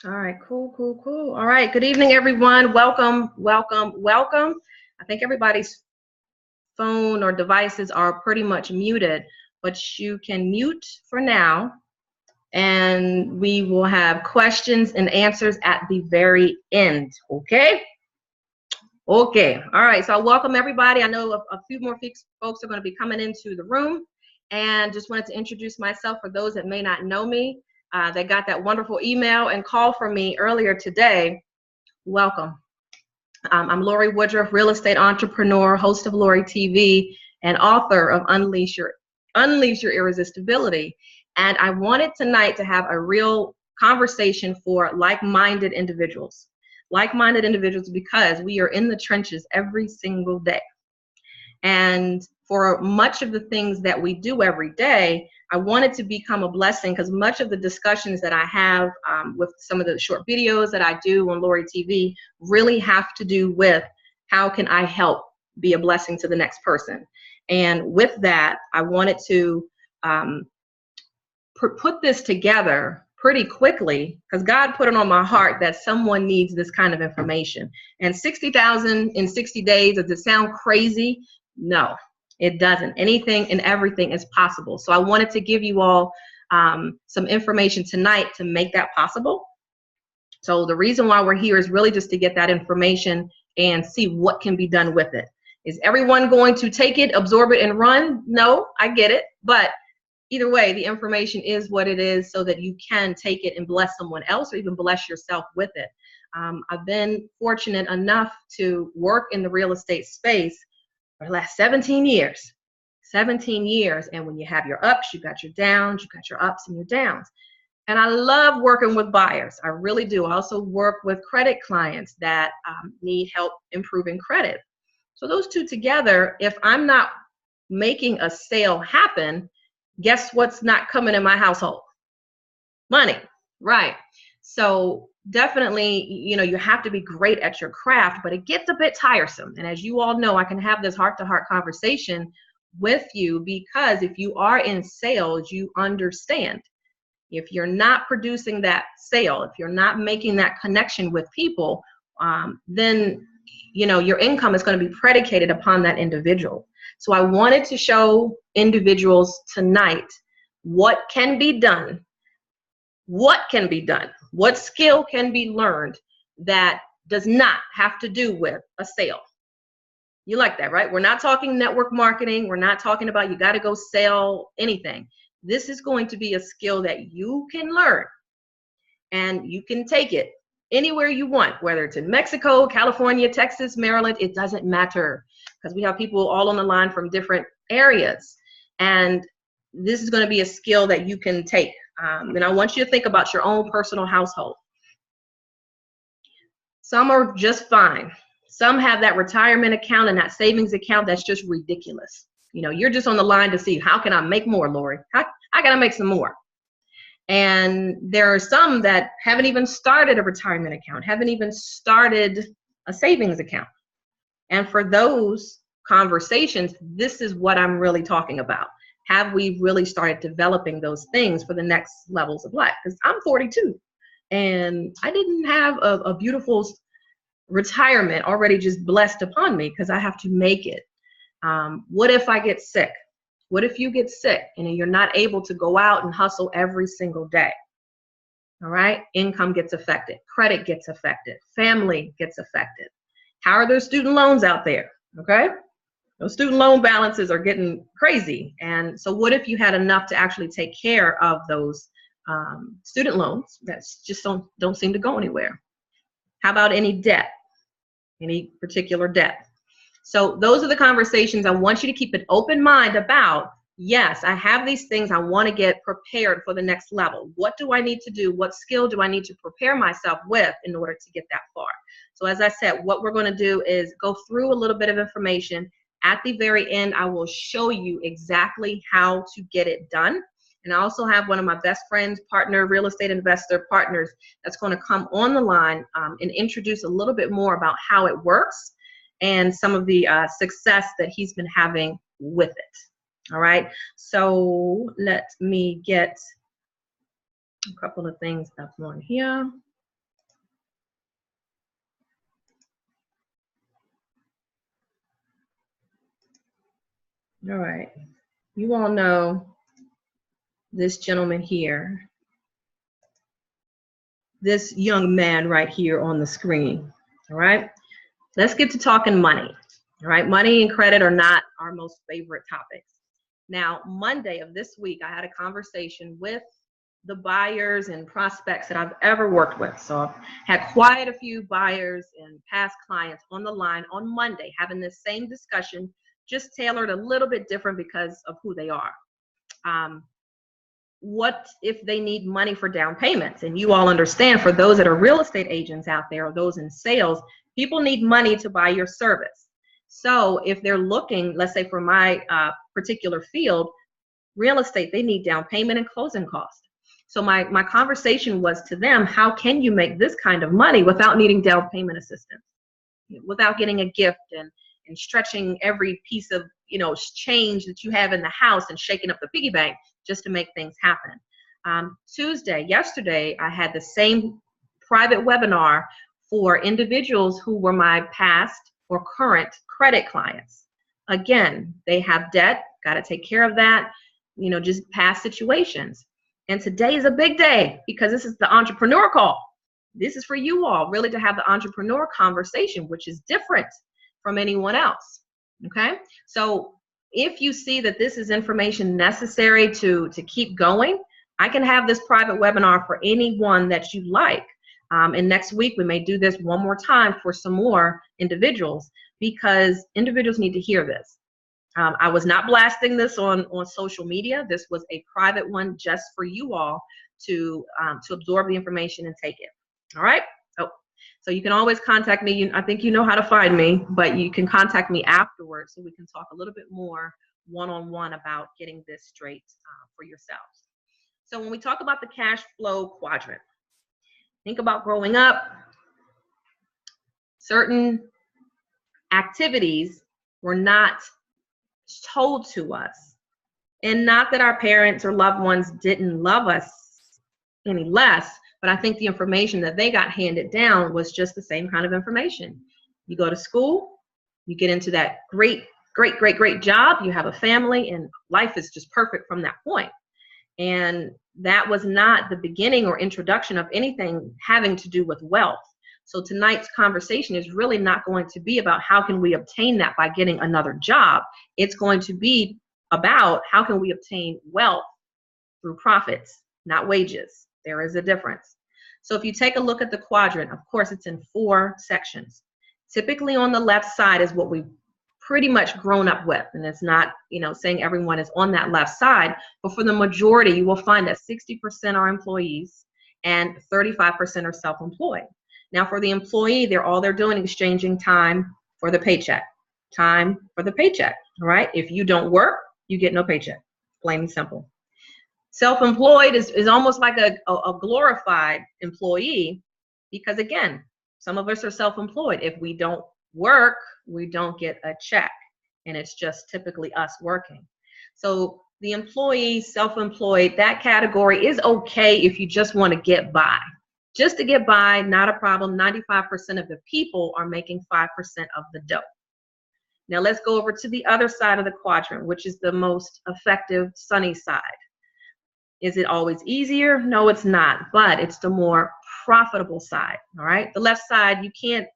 All right, cool, cool, cool. All right, good evening, everyone. Welcome, welcome, welcome. I think everybody's phone or devices are pretty much muted, but you can mute for now, and we will have questions and answers at the very end, okay? Okay, all right, so I welcome everybody. I know a few more folks are going to be coming into the room, and just wanted to introduce myself for those that may not know me. They got that wonderful email and call from me earlier today. Welcome. I'm Lorie Woodruff, real estate entrepreneur, host of Lorie TV, and author of Unleash Your Irresistibility. And I wanted tonight to have a real conversation for like-minded individuals. Like-minded individuals because we are in the trenches every single day. And for much of the things that we do every day, I wanted to become a blessing because much of the discussions that I have with some of the short videos that I do on Lorie TV really have to do with how can I help be a blessing to the next person. And with that, I wanted to put this together pretty quickly because God put it on my heart that someone needs this kind of information. And 60,000 in 60 days, does it sound crazy? No, it doesn't. Anything and everything is possible. So I wanted to give you all some information tonight to make that possible. So the reason why we're here is really just to get that information and see what can be done with it. Is everyone going to take it, absorb it, and run? No, I get it. But either way, the information is what it is so that you can take it and bless someone else or even bless yourself with it. I've been fortunate enough to work in the real estate space for the last 17 years. 17 years. And when you have your ups, you got your downs, you got your ups and your downs. And I love working with buyers. I really do. I also work with credit clients that need help improving credit. So those two together, if I'm not making a sale happen, guess what's not coming in my household? Money, right? So definitely, you have to be great at your craft, but it gets a bit tiresome. And as you all know, I can have this heart-to-heart conversation with you because if you are in sales, you understand. If you're not producing that sale, if you're not making that connection with people, then your income is going to be predicated upon that individual. So I wanted to show individuals tonight what can be done, what skill can be learned that does not have to do with a sale. You like that, right? We're not talking network marketing. We're not talking about you got to go sell anything. This is going to be a skill that you can learn and you can take it anywhere you want, whether it's in Mexico, California, Texas, Maryland, it doesn't matter because we have people all on the line from different areas. And this is going to be a skill that you can take. And I want you to think about your own personal household. Some are just fine. Some have that retirement account and that savings account that's just ridiculous. You're just on the line to see how can I make more, Lorie? I got to make some more. And there are some that haven't even started a retirement account, haven't even started a savings account. And for those conversations, this is what I'm really talking about. Have we really started developing those things for the next levels of life? Because I'm 42 and I didn't have a beautiful retirement already just blessed upon me because I have to make it. What if I get sick? What if you get sick and you're not able to go out and hustle every single day? All right, income gets affected, credit gets affected, family gets affected. How are those student loans out there? Okay, those student loan balances are getting crazy. And so what if you had enough to actually take care of those student loans that just don't seem to go anywhere? How about any debt, any particular debt? So those are the conversations I want you to keep an open mind about. Yes, I have these things. I want to get prepared for the next level. What do I need to do? What skill do I need to prepare myself with in order to get that far? So as I said, what we're going to do is go through a little bit of information. At the very end, I will show you exactly how to get it done. And I also have one of my best friends, partner, real estate investor partners that's going to come on the line and introduce a little bit more about how it works and some of the success that he's been having with it. All right, so let me get a couple of things up on here. All right. You all know this gentleman here, this young man right here on the screen. All right. Let's get to talking money. All right. Money and credit are not our most favorite topics. Now, Monday of this week, I had a conversation with the buyers and prospects that I've ever worked with. So I've had quite a few buyers and past clients on the line on Monday having this same discussion, just tailored a little bit different because of who they are. What if they need money for down payments? And you all understand, for those that are real estate agents out there or those in sales, people need money to buy your service. So if they're looking, let's say for my particular field, real estate, they need down payment and closing costs. So my conversation was to them, how can you make this kind of money without needing down payment assistance, without getting a gift and stretching every piece of change that you have in the house and shaking up the piggy bank just to make things happen. Yesterday, I had the same private webinar for individuals who were my past or current credit clients. Again, they have debt, got to take care of that, just past situations. And today is a big day because this is the entrepreneur call. This is for you all really to have the entrepreneur conversation, which is different from anyone else. Okay. So if you see that this is information necessary to keep going, I can have this private webinar for anyone that you like. And next week, we may do this one more time for some more individuals because individuals need to hear this. I was not blasting this on social media. This was a private one just for you all to absorb the information and take it. All right. So you can always contact me. I think you know how to find me, but you can contact me afterwards so we can talk a little bit more one-on-one about getting this straight for yourselves. So when we talk about the cash flow quadrant, think about growing up. Certain activities were not told to us, and not that our parents or loved ones didn't love us any less, but I think the information that they got handed down was just the same kind of information. You go to school, you get into that great job, you have a family, and life is just perfect from that point. And that was not the beginning or introduction of anything having to do with wealth. So tonight's conversation is really not going to be about how can we obtain that by getting another job. It's going to be about how can we obtain wealth through profits, not wages. There is a difference. So if you take a look at the quadrant, of course, it's in 4 sections. Typically on the left side is what we've pretty much grown up with. And it's not, saying everyone is on that left side, but for the majority, you will find that 60% are employees and 35% are self-employed. Now for the employee, all they're doing is exchanging time for the paycheck. Time for the paycheck, all right? If you don't work, you get no paycheck, plain and simple. Self-employed is almost like a glorified employee because, again, some of us are self-employed. If we don't work, we don't get a check, and it's just typically us working. So the employee, self-employed, that category is okay if you just want to get by. Just to get by, not a problem. 95% of the people are making 5% of the dough. Now let's go over to the other side of the quadrant, which is the most effective, sunny side. Is it always easier? No, it's not, but it's the more profitable side, all right? The left side, you can't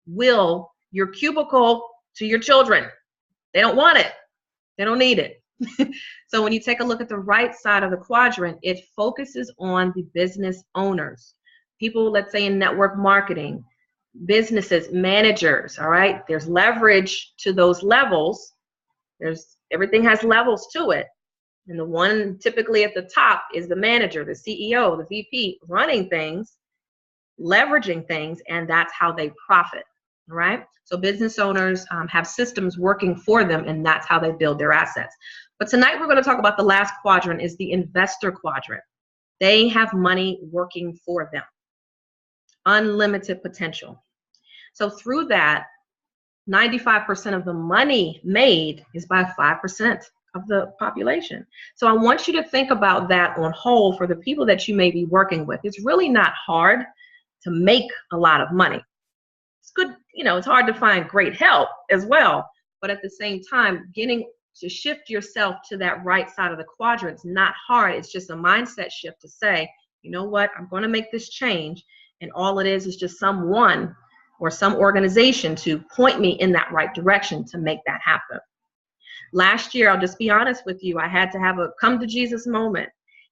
will your cubicle to your children. They don't want it. They don't need it. So when you take a look at the right side of the quadrant, it focuses on the business owners. People, let's say in network marketing, businesses, managers, all right? There's leverage to those levels. Everything has levels to it. And the one typically at the top is the manager, the CEO, the VP, running things, leveraging things, and that's how they profit, all right? So business owners have systems working for them, and that's how they build their assets. But tonight we're going to talk about the last quadrant, is the investor quadrant. They have money working for them. Unlimited potential. So through that, 95% of the money made is by 5% of the population. So I want you to think about that on whole for the people that you may be working with. It's really not hard to make a lot of money. It's good, it's hard to find great help as well. But at the same time, getting to shift yourself to that right side of the quadrant. It's not hard. It's just a mindset shift to say, you know what, I'm going to make this change. And all it is just someone or some organization to point me in that right direction to make that happen. Last year, I'll just be honest with you, I had to have a come to Jesus moment.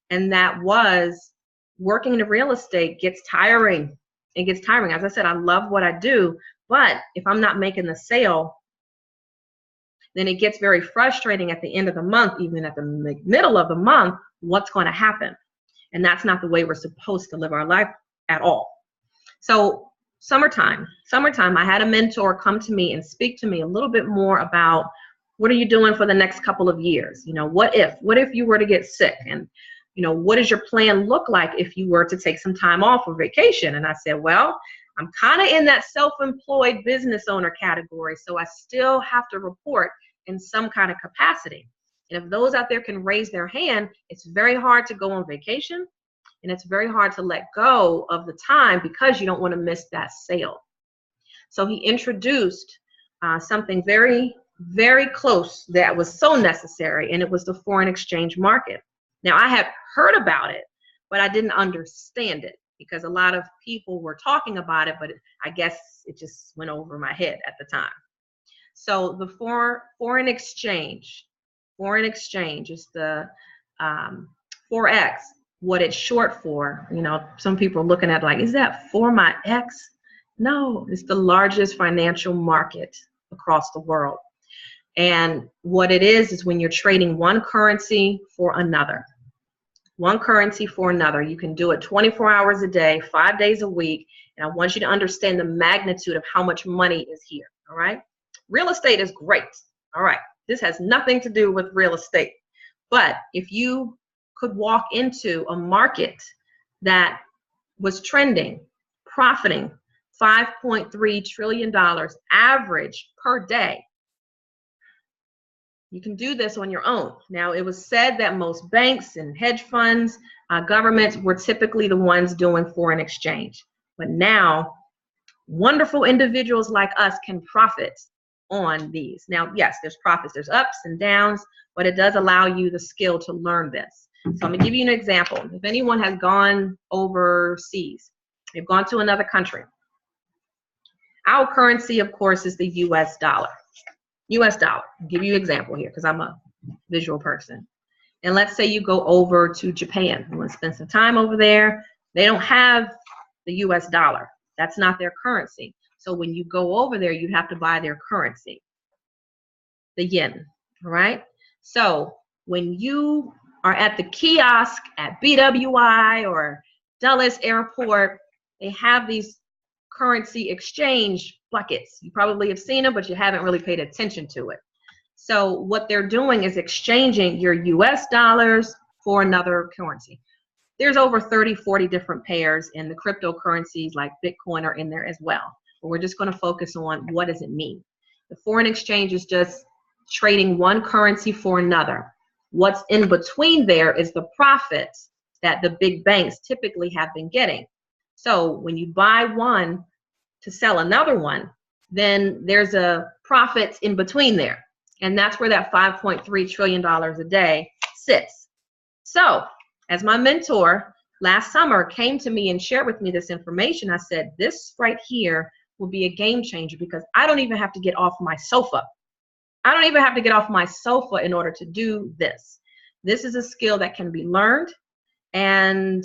And that was working in real estate gets tiring. It gets tiring. As I said, I love what I do, but if I'm not making the sale, then it gets very frustrating at the end of the month, even at the middle of the month, what's going to happen? And that's not the way we're supposed to live our life at all. So summertime, I had a mentor come to me and speak to me a little bit more about what are you doing for the next couple of years? You know, what if you were to get sick? And, you know, what does your plan look like if you were to take some time off for vacation? And I said, well, I'm kind of in that self-employed business owner category, so I still have to report in some kind of capacity. And if those out there can raise their hand, it's very hard to go on vacation, and it's very hard to let go of the time because you don't want to miss that sale. So he introduced something very, very close that was so necessary, and it was the foreign exchange market. Now, I had heard about it, but I didn't understand it because a lot of people were talking about it, but I guess it just went over my head at the time. So the foreign exchange is the Forex, what it's short for. You know, some people are looking at like, is that for my ex? No, it's the largest financial market across the world. And what it is when you're trading one currency for another. One currency for another. You can do it 24 hours a day, 5 days a week. And I want you to understand the magnitude of how much money is here. All right. Real estate is great. All right. This has nothing to do with real estate. But if you could walk into a market that was trending, profiting $5.3 trillion average per day, you can do this on your own. Now, it was said that most banks and hedge funds, governments were typically the ones doing foreign exchange. But now, wonderful individuals like us can profit on these. Now, yes, there's profits, there's ups and downs, but it does allow you the skill to learn this. So I'm going to give you an example. If anyone has gone overseas, they've gone to another country. Our currency, of course, is the US dollar. US dollar. I'll give you an example here because I'm a visual person. And let's say you go over to Japan. You want to spend some time over there. They don't have the US dollar. That's not their currency. So when you go over there, you have to buy their currency, the yen, all right? So when you are at the kiosk at BWI or Dulles Airport, they have these currency exchange buckets. You probably have seen them, but you haven't really paid attention to it. So what they're doing is exchanging your US dollars for another currency. There's over 30, 40 different pairs, and the cryptocurrencies like Bitcoin are in there as well. But we're just going to focus on what does it mean. The foreign exchange is just trading one currency for another. What's in between there is the profits that the big banks typically have been getting. So when you buy one to sell another one, then there's a profits in between there. And that's where that $5.3 trillion a day sits. So as my mentor last summer came to me and shared with me this information, I said, this right here will be a game changer because I don't even have to get off my sofa. I don't even have to get off my sofa in order to do this. This is a skill that can be learned, and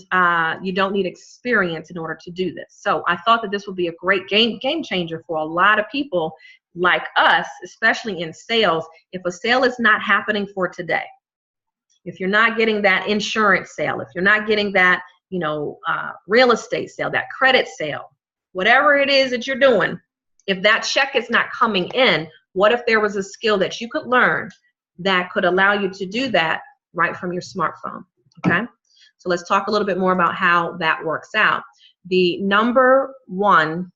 you don't need experience in order to do this. So I thought that this would be a great game changer for a lot of people like us, especially in sales. If a sale is not happening for today, if you're not getting that insurance sale, if you're not getting that, real estate sale, that credit sale, whatever it is that you're doing, if that check is not coming in, what if there was a skill that you could learn that could allow you to do that right from your smartphone? Okay. So let's talk a little bit more about how that works out. The number one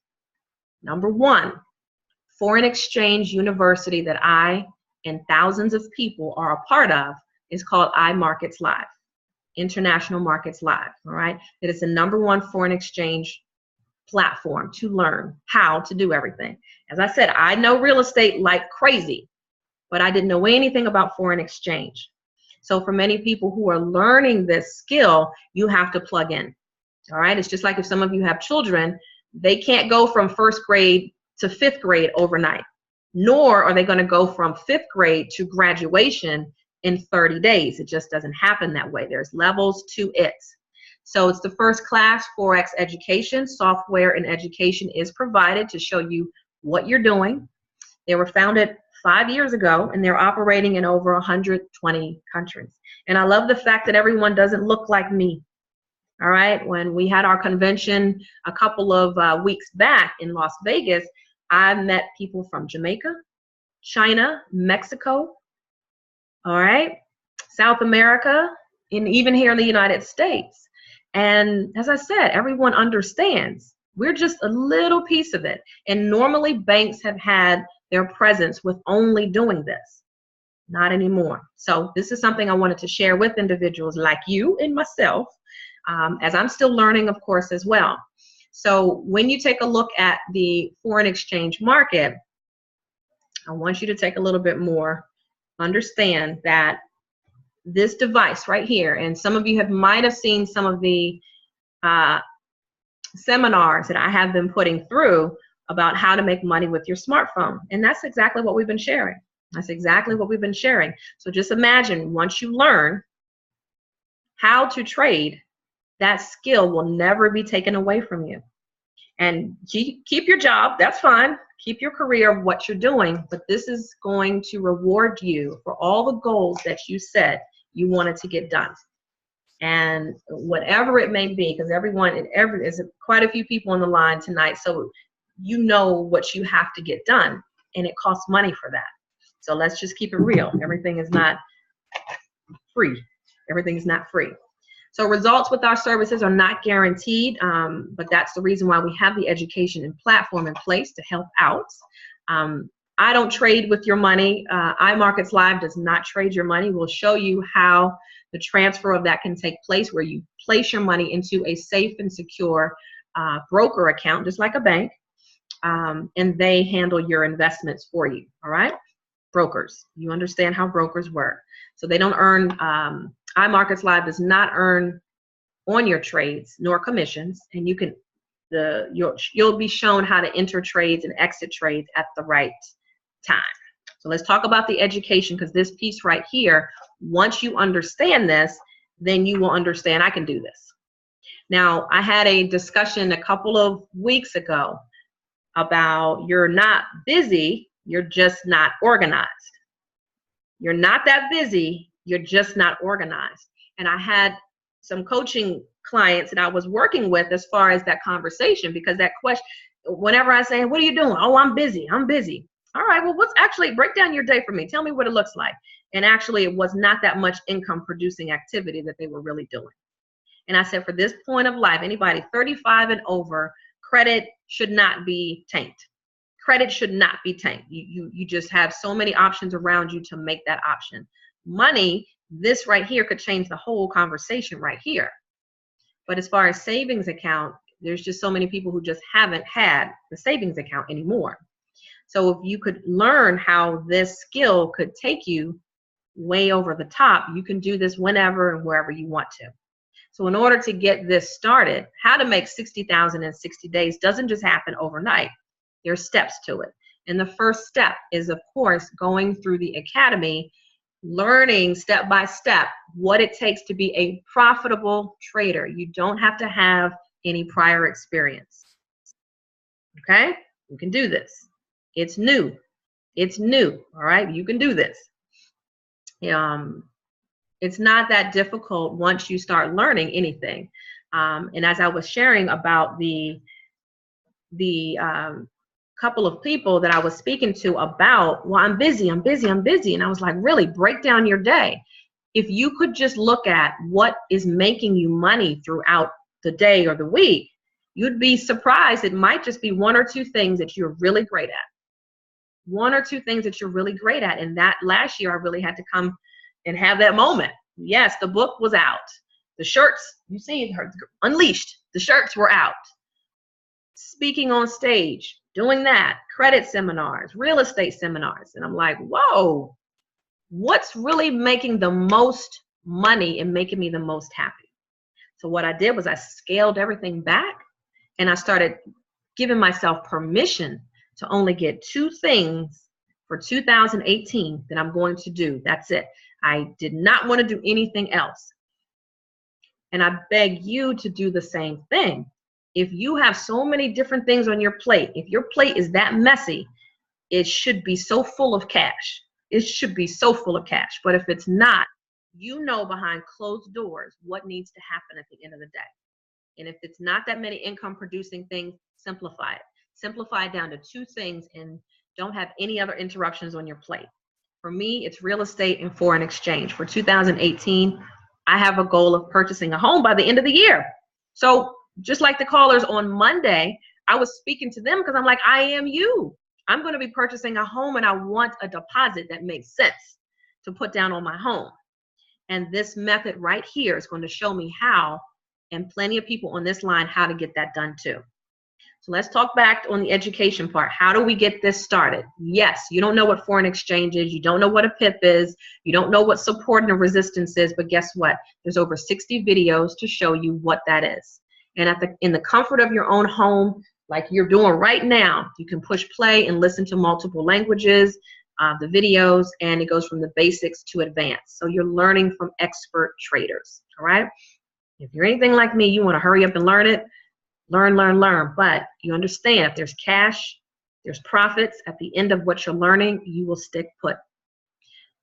foreign exchange university that I and thousands of people are a part of is called iMarkets Live, International Markets Live. All right. It is the #1 foreign exchange platform to learn how to do everything. As I said, I know real estate like crazy. but I didn't know anything about foreign exchange. So for many people who are learning this skill, you have to plug in. All right. It's just like if some of you have children, they can't go from first grade to fifth grade overnight, nor are they going to go from fifth grade to graduation in 30 days. It just doesn't happen that way. There's levels to it. So it's the first class Forex education. Software and education is provided to show you what you're doing. They were founded 5 years ago, and they're operating in over 120 countries. And I love the fact that everyone doesn't look like me. All right. When we had our convention a couple of weeks back in Las Vegas, I met people from Jamaica, China, Mexico, all right, South America, and even here in the United States. And as I said, everyone understands. We're just a little piece of it. And normally banks have had their presence with only doing this. Not anymore. So this is something I wanted to share with individuals like you and myself, as I'm still learning, of course, as well. So when you take a look at the foreign exchange market, I want you to take a little bit more, understand that this device right here, and some of you might have seen some of the seminars that I have been putting through about how to make money with your smartphone. And that's exactly what we've been sharing. That's exactly what we've been sharing. So just imagine once you learn how to trade, that skill will never be taken away from you. And keep your job, that's fine. Keep your career of what you're doing, but this is going to reward you for all the goals that you said you wanted to get done. And whatever it may be, because there's quite a few people on the line tonight, so you know what you have to get done, and it costs money for that. So let's just keep it real. Everything is not free. Everything is not free. So results with our services are not guaranteed, but that's the reason why we have the education and platform in place to help out. I don't trade with your money. iMarkets Live does not trade your money. We'll show you how the transfer of that can take place, where you place your money into a safe and secure broker account, just like a bank, and they handle your investments for you, all right? Brokers, you understand how brokers work. So they don't earn, iMarkets Live does not earn on your trades nor commissions, and you'll be shown how to enter trades and exit trades at the right time. So let's talk about the education, because this piece right here, once you understand this, then you will understand I can do this. Now, I had a discussion a couple of weeks ago about you're not busy, you're just not organized. You're not that busy, you're just not organized. And I had some coaching clients that I was working with as far as that conversation, because that question, whenever I say, what are you doing? Oh, I'm busy. I'm busy. All right, well, break down your day for me. Tell me what it looks like. And actually, it was not that much income producing activity that they were really doing. And I said, for this point of life, anybody 35 and over, credit should not be tanked. Credit should not be tanked. You just have so many options around you to make that option. Money, this right here could change the whole conversation right here. But as far as savings account, there's just so many people who just haven't had the savings account anymore. So if you could learn how this skill could take you way over the top, you can do this whenever and wherever you want to. So in order to get this started, how to make $60,000 in 60 days doesn't just happen overnight. There's steps to it. And the first step is, of course, going through the academy, learning step by step what it takes to be a profitable trader. You don't have to have any prior experience. Okay? You can do this. It's new. It's new. All right? You can do this. It's not that difficult once you start learning anything. And as I was sharing about the couple of people that I was speaking to about, well, I'm busy. And I was like, really, break down your day. If you could just look at what is making you money throughout the day or the week, you'd be surprised. It might just be one or two things that you're really great at. One or two things that you're really great at. And that last year, I really had to come and have that moment. Yes, the book was out. The shirts, you see, unleashed. The shirts were out. Speaking on stage, doing that, credit seminars, real estate seminars. And I'm like, whoa, what's really making the most money and making me the most happy? So what I did was I scaled everything back, and I started giving myself permission to only get 2 things for 2018 that I'm going to do. That's it. I did not want to do anything else. And I beg you to do the same thing. If you have so many different things on your plate, if your plate is that messy, it should be so full of cash. It should be so full of cash. But if it's not, you know behind closed doors what needs to happen at the end of the day. And if it's not that many income producing things, simplify it. Simplify it down to 2 things and don't have any other interruptions on your plate. For me, it's real estate and foreign exchange. For 2018, I have a goal of purchasing a home by the end of the year. So just like the callers on Monday, I was speaking to them because I'm like, I am you. I'm going to be purchasing a home, and I want a deposit that makes sense to put down on my home. And this method right here is going to show me how, and plenty of people on this line, how to get that done too. So let's talk back on the education part. How do we get this started? Yes, you don't know what foreign exchange is. You don't know what a PIP is. You don't know what support and resistance is. But guess what? There's over 60 videos to show you what that is. And in the comfort of your own home, like you're doing right now, you can push play and listen to multiple languages, the videos, and it goes from the basics to advanced. So you're learning from expert traders, all right? If you're anything like me, you want to hurry up and learn it. Learn, learn, learn. But you understand, if there's cash, there's profits at the end of what you're learning, you will stick put.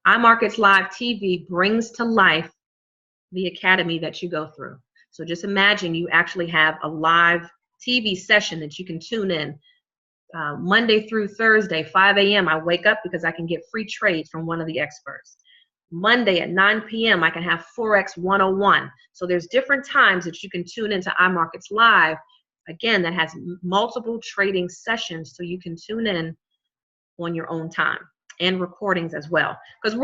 iMarkets Live TV brings to life the academy that you go through. So just imagine you actually have a live TV session that you can tune in Monday through Thursday, 5 a.m. I wake up because I can get free trades from one of the experts. Monday at 9 p.m. I can have Forex 101. So there's different times that you can tune into iMarkets Live, again, that has multiple trading sessions, so you can tune in on your own time, and recordings as well. Because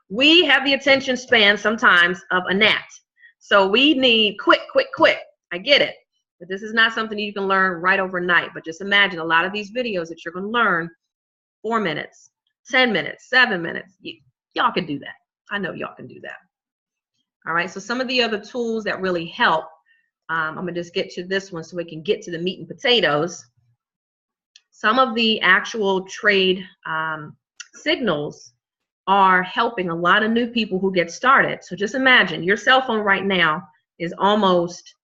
we have the attention span sometimes of a gnat. So we need quick, quick, quick. I get it. But this is not something you can learn right overnight. But just imagine a lot of these videos that you're going to learn 4 minutes, 10 minutes, 7 minutes. Y'all can do that. I know y'all can do that. All right, so some of the other tools that really help, I'm going to just get to this one so we can get to the meat and potatoes. Some of the actual trade signals are helping a lot of new people who get started. So just imagine your cell phone right now is almost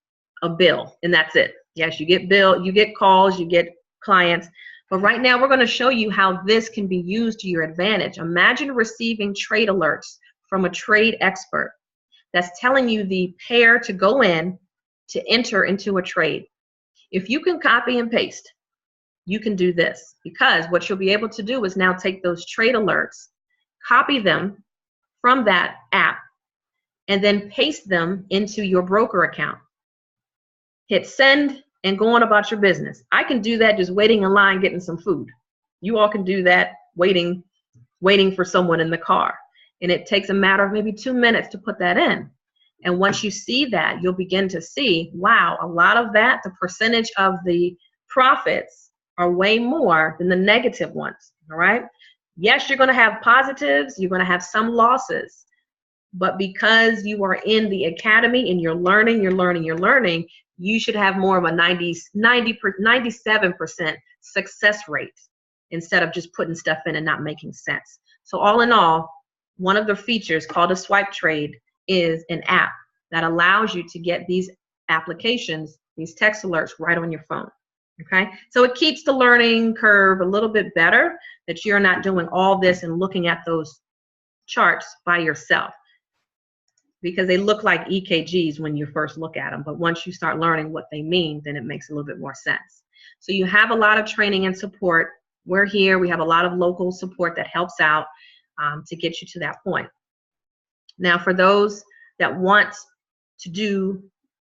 a bill, and that's it. Yes, you get bill, you get calls, you get clients. But right now we're going to show you how this can be used to your advantage. Imagine receiving trade alerts from a trade expert that's telling you the pair to go in to enter into a trade. If you can copy and paste, you can do this, because what you'll be able to do is now take those trade alerts, copy them from that app, and then paste them into your broker account. Hit send and go on about your business. I can do that just waiting in line getting some food. You all can do that waiting for someone in the car. And it takes a matter of maybe 2 minutes to put that in. And once you see that, you'll begin to see, wow, a lot of that, the percentage of the profits are way more than the negative ones, all right? Yes, you're going to have positives, you're going to have some losses, but because you are in the academy and you're learning, you should have more of a 97% success rate instead of just putting stuff in and not making sense. So all in all, one of the features called a SwipeTrade is an app that allows you to get these applications, these text alerts right on your phone. Okay, so it keeps the learning curve a little bit better, that you're not doing all this and looking at those charts by yourself, because they look like EKGs when you first look at them. But once you start learning what they mean, then it makes a little bit more sense. So you have a lot of training and support. We're here. We have a lot of local support that helps out to get you to that point. Now, for those that want to do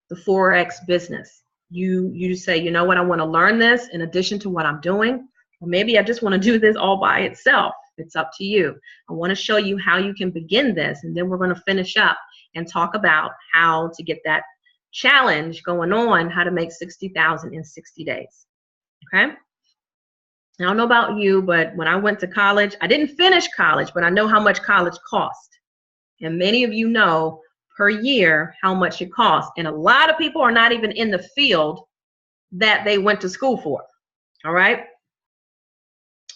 the Forex business, you say, you know what, I want to learn this in addition to what I'm doing, or maybe I just want to do this all by itself. It's up to you. I want to show you how you can begin this, and then we're going to finish up and talk about how to get that challenge going on, how to make $60,000 in 60 days. Okay? I don't know about you, but when I went to college, I didn't finish college, but I know how much college cost. And many of you know per year how much it costs. And a lot of people are not even in the field that they went to school for. All right.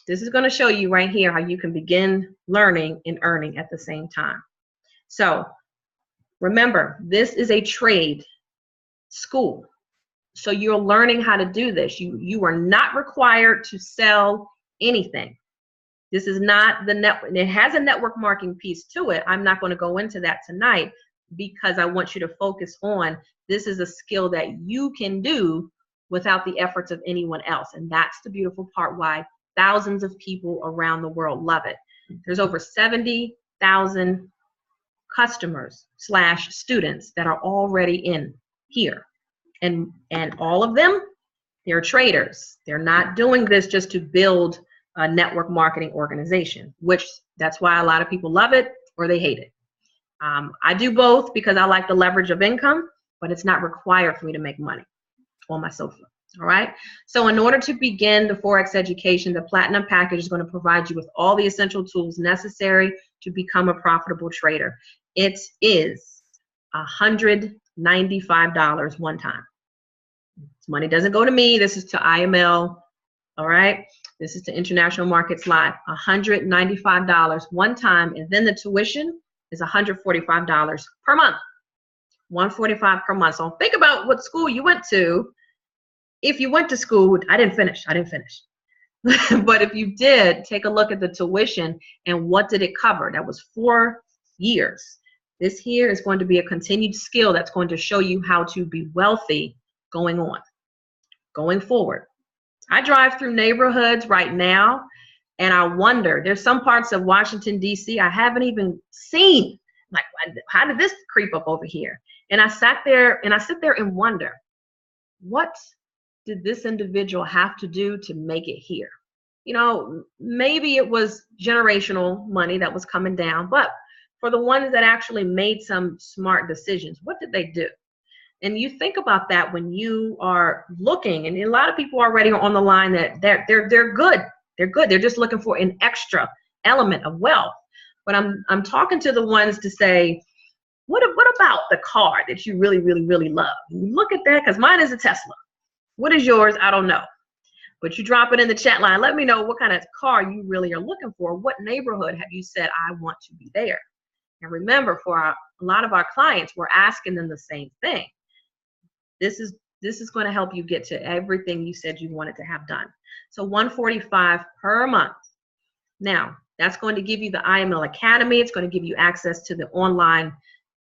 This is going to show you right here how you can begin learning and earning at the same time. So remember, this is a trade school. So you're learning how to do this. You are not required to sell anything. This is not the network. It has a network marketing piece to it. I'm not going to go into that tonight because I want you to focus on this is a skill that you can do without the efforts of anyone else. And that's the beautiful part why thousands of people around the world love it. There's over 70,000 customers / students that are already in here. And all of them, they're traders. They're not doing this just to build a network marketing organization, which that's why a lot of people love it or they hate it. I do both because I like the leverage of income, but it's not required for me to make money on my sofa. All right. So in order to begin the Forex education, the Platinum package is going to provide you with all the essential tools necessary to become a profitable trader. It is $195 one time. This money doesn't go to me. This is to IML. All right. This is to International Markets Live. $195 one time. And then the tuition is $145 per month. $145 per month. So think about what school you went to. If you went to school, I didn't finish. But if you did, take a look at the tuition and what did it cover? That was 4 years. This here is going to be a continued skill that's going to show you how to be wealthy going forward. I drive through neighborhoods right now and I wonder, there's some parts of Washington, D.C. I haven't even seen. Like, how did this creep up over here? And I sit there and wonder, what did this individual have to do to make it here? You know, maybe it was generational money that was coming down, but for the ones that actually made some smart decisions, what did they do? And you think about that when you are looking, and a lot of people already are on the line that they're good. They're good. They're just looking for an extra element of wealth. But I'm talking to the ones to say, what about the car that you really, really, really love? And you look at that, because mine is a Tesla. What is yours? I don't know. But you drop it in the chat line. Let me know what kind of car you really are looking for. What neighborhood have you said, I want to be there? And remember, for a lot of our clients, we're asking them the same thing. This is going to help you get to everything you said you wanted to have done. So $145 per month. Now, that's going to give you the IML Academy. It's going to give you access to the online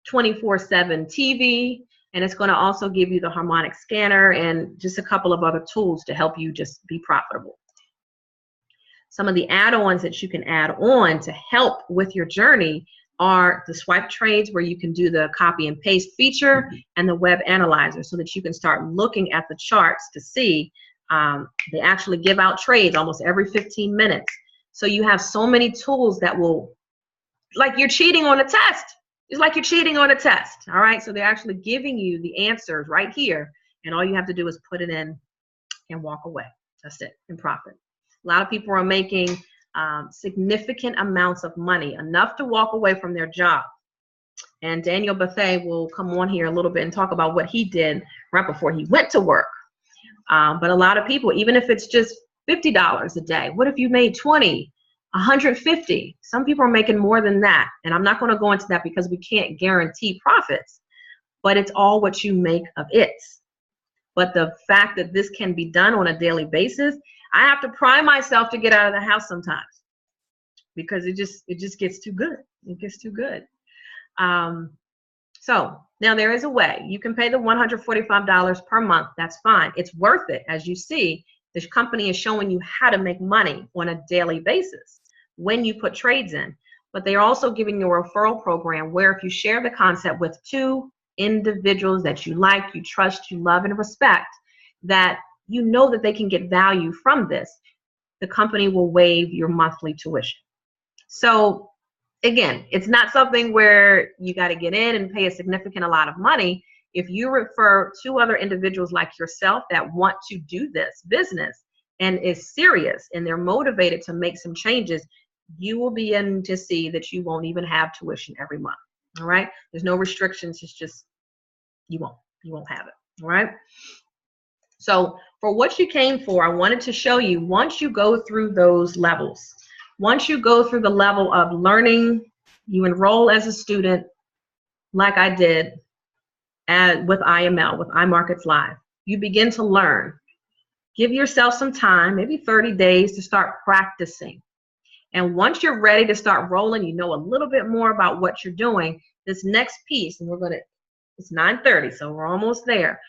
24/7 TV. And it's going to also give you the harmonic scanner and just a couple of other tools to help you just be profitable. Some of the add-ons that you can add on to help with your journey are the SwipeTrades, where you can do the copy and paste feature, and the web analyzer, so that you can start looking at the charts to see. They actually give out trades almost every 15 minutes. So you have so many tools that will, like you're cheating on a test. It's like you're cheating on a test, all right? So they're actually giving you the answers right here, and all you have to do is put it in and walk away. That's it, and profit. A lot of people are making significant amounts of money, enough to walk away from their job. And Daniel Bethay will come on here a little bit and talk about what he did right before he went to work. But a lot of people, even if it's just $50 a day, what if you made 20, 150? Some people are making more than that. And I'm not going to go into that because we can't guarantee profits, but it's all what you make of it. But the fact that this can be done on a daily basis, I have to pry myself to get out of the house sometimes because it just gets too good. It gets too good. So now there is a way. You can pay the $145 per month. That's fine. It's worth it. As you see, this company is showing you how to make money on a daily basis when you put trades in. But they're also giving you a referral program where if you share the concept with 2 individuals that you like, you trust, you love, and respect, that you know that they can get value from this, the company will waive your monthly tuition. So again, it's not something where you got to get in and pay a significant amount of money. If you refer 2 other individuals like yourself that want to do this business, and is serious and they're motivated to make some changes, you will begin to see that you won't even have tuition every month. All right. There's no restrictions. It's just, you won't have it. All right. So for what you came for, I wanted to show you, once you go through those levels, once you go through the level of learning, you enroll as a student, like I did with IML, with iMarkets Live. You begin to learn. Give yourself some time, maybe 30 days, to start practicing. And once you're ready to start rolling, you know a little bit more about what you're doing, this next piece, and it's 9:30, so we're almost there.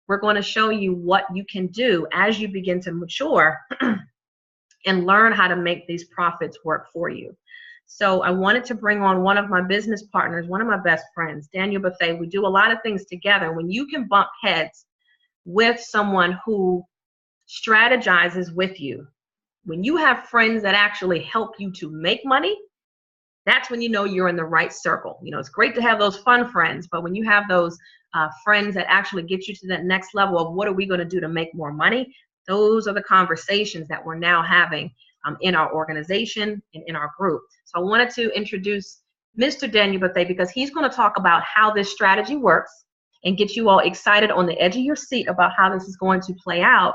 We're going to show you what you can do as you begin to mature and learn how to make these profits work for you. So I wanted to bring on one of my business partners, one of my best friends, Daniel Buffet. We do a lot of things together. When you can bump heads with someone who strategizes with you, when you have friends that actually help you to make money, that's when you know you're in the right circle. You know, it's great to have those fun friends, but when you have those friends that actually get you to that next level of what are we going to do to make more money, those are the conversations that we're now having in our organization and in our group. So I wanted to introduce Mr. Daniel Buffet because he's going to talk about how this strategy works and get you all excited on the edge of your seat about how this is going to play out.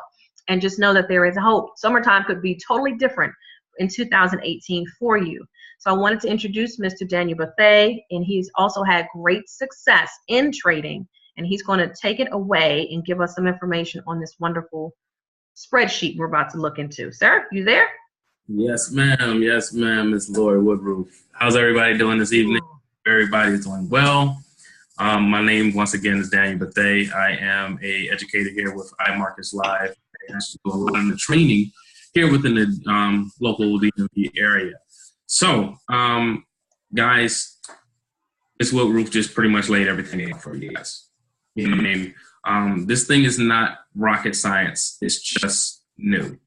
And just know that there is hope. Summertime could be totally different in 2018 for you. So I wanted to introduce Mr. Daniel Buffet, and he's also had great success in trading. And he's going to take it away and give us some information on this wonderful spreadsheet we're about to look into. Sir, you there? Yes, ma'am. Yes, ma'am. It's Lorie Woodruff. How's everybody doing this evening? Everybody's doing well. My name, once again, is Daniel Buffet. I am an educator here with iMarkets Live. I actually do a lot of the training here within the local DMV area. So, guys, Ms. Woodruff just pretty much laid everything out for you guys. You know what I mean? This thing is not rocket science. It's just new.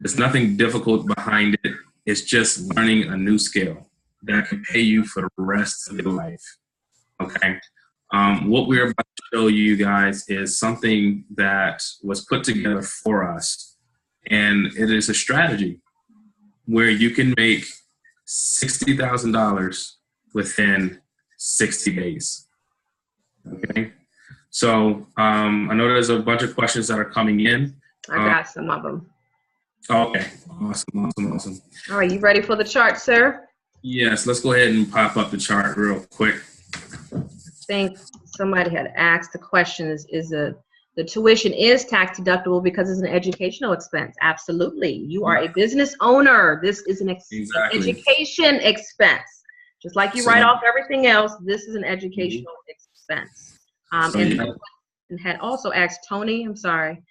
There's nothing difficult behind it. It's just learning a new skill that can pay you for the rest of your life. Okay? What we're about to show you guys is something that was put together for us. And it is a strategy where you can make $60,000 within 60 days. Okay? So I know there's a bunch of questions that are coming in. I got some of them. Okay. Awesome. All right, you ready for the chart, sir? Yes, let's go ahead and pop up the chart real quick. I think somebody had asked the question, the tuition is tax deductible because it's an educational expense? Absolutely. You are a business owner. This is an education expense. Just like you write off everything else, this is an educational expense. And had also asked Tony, I'm sorry,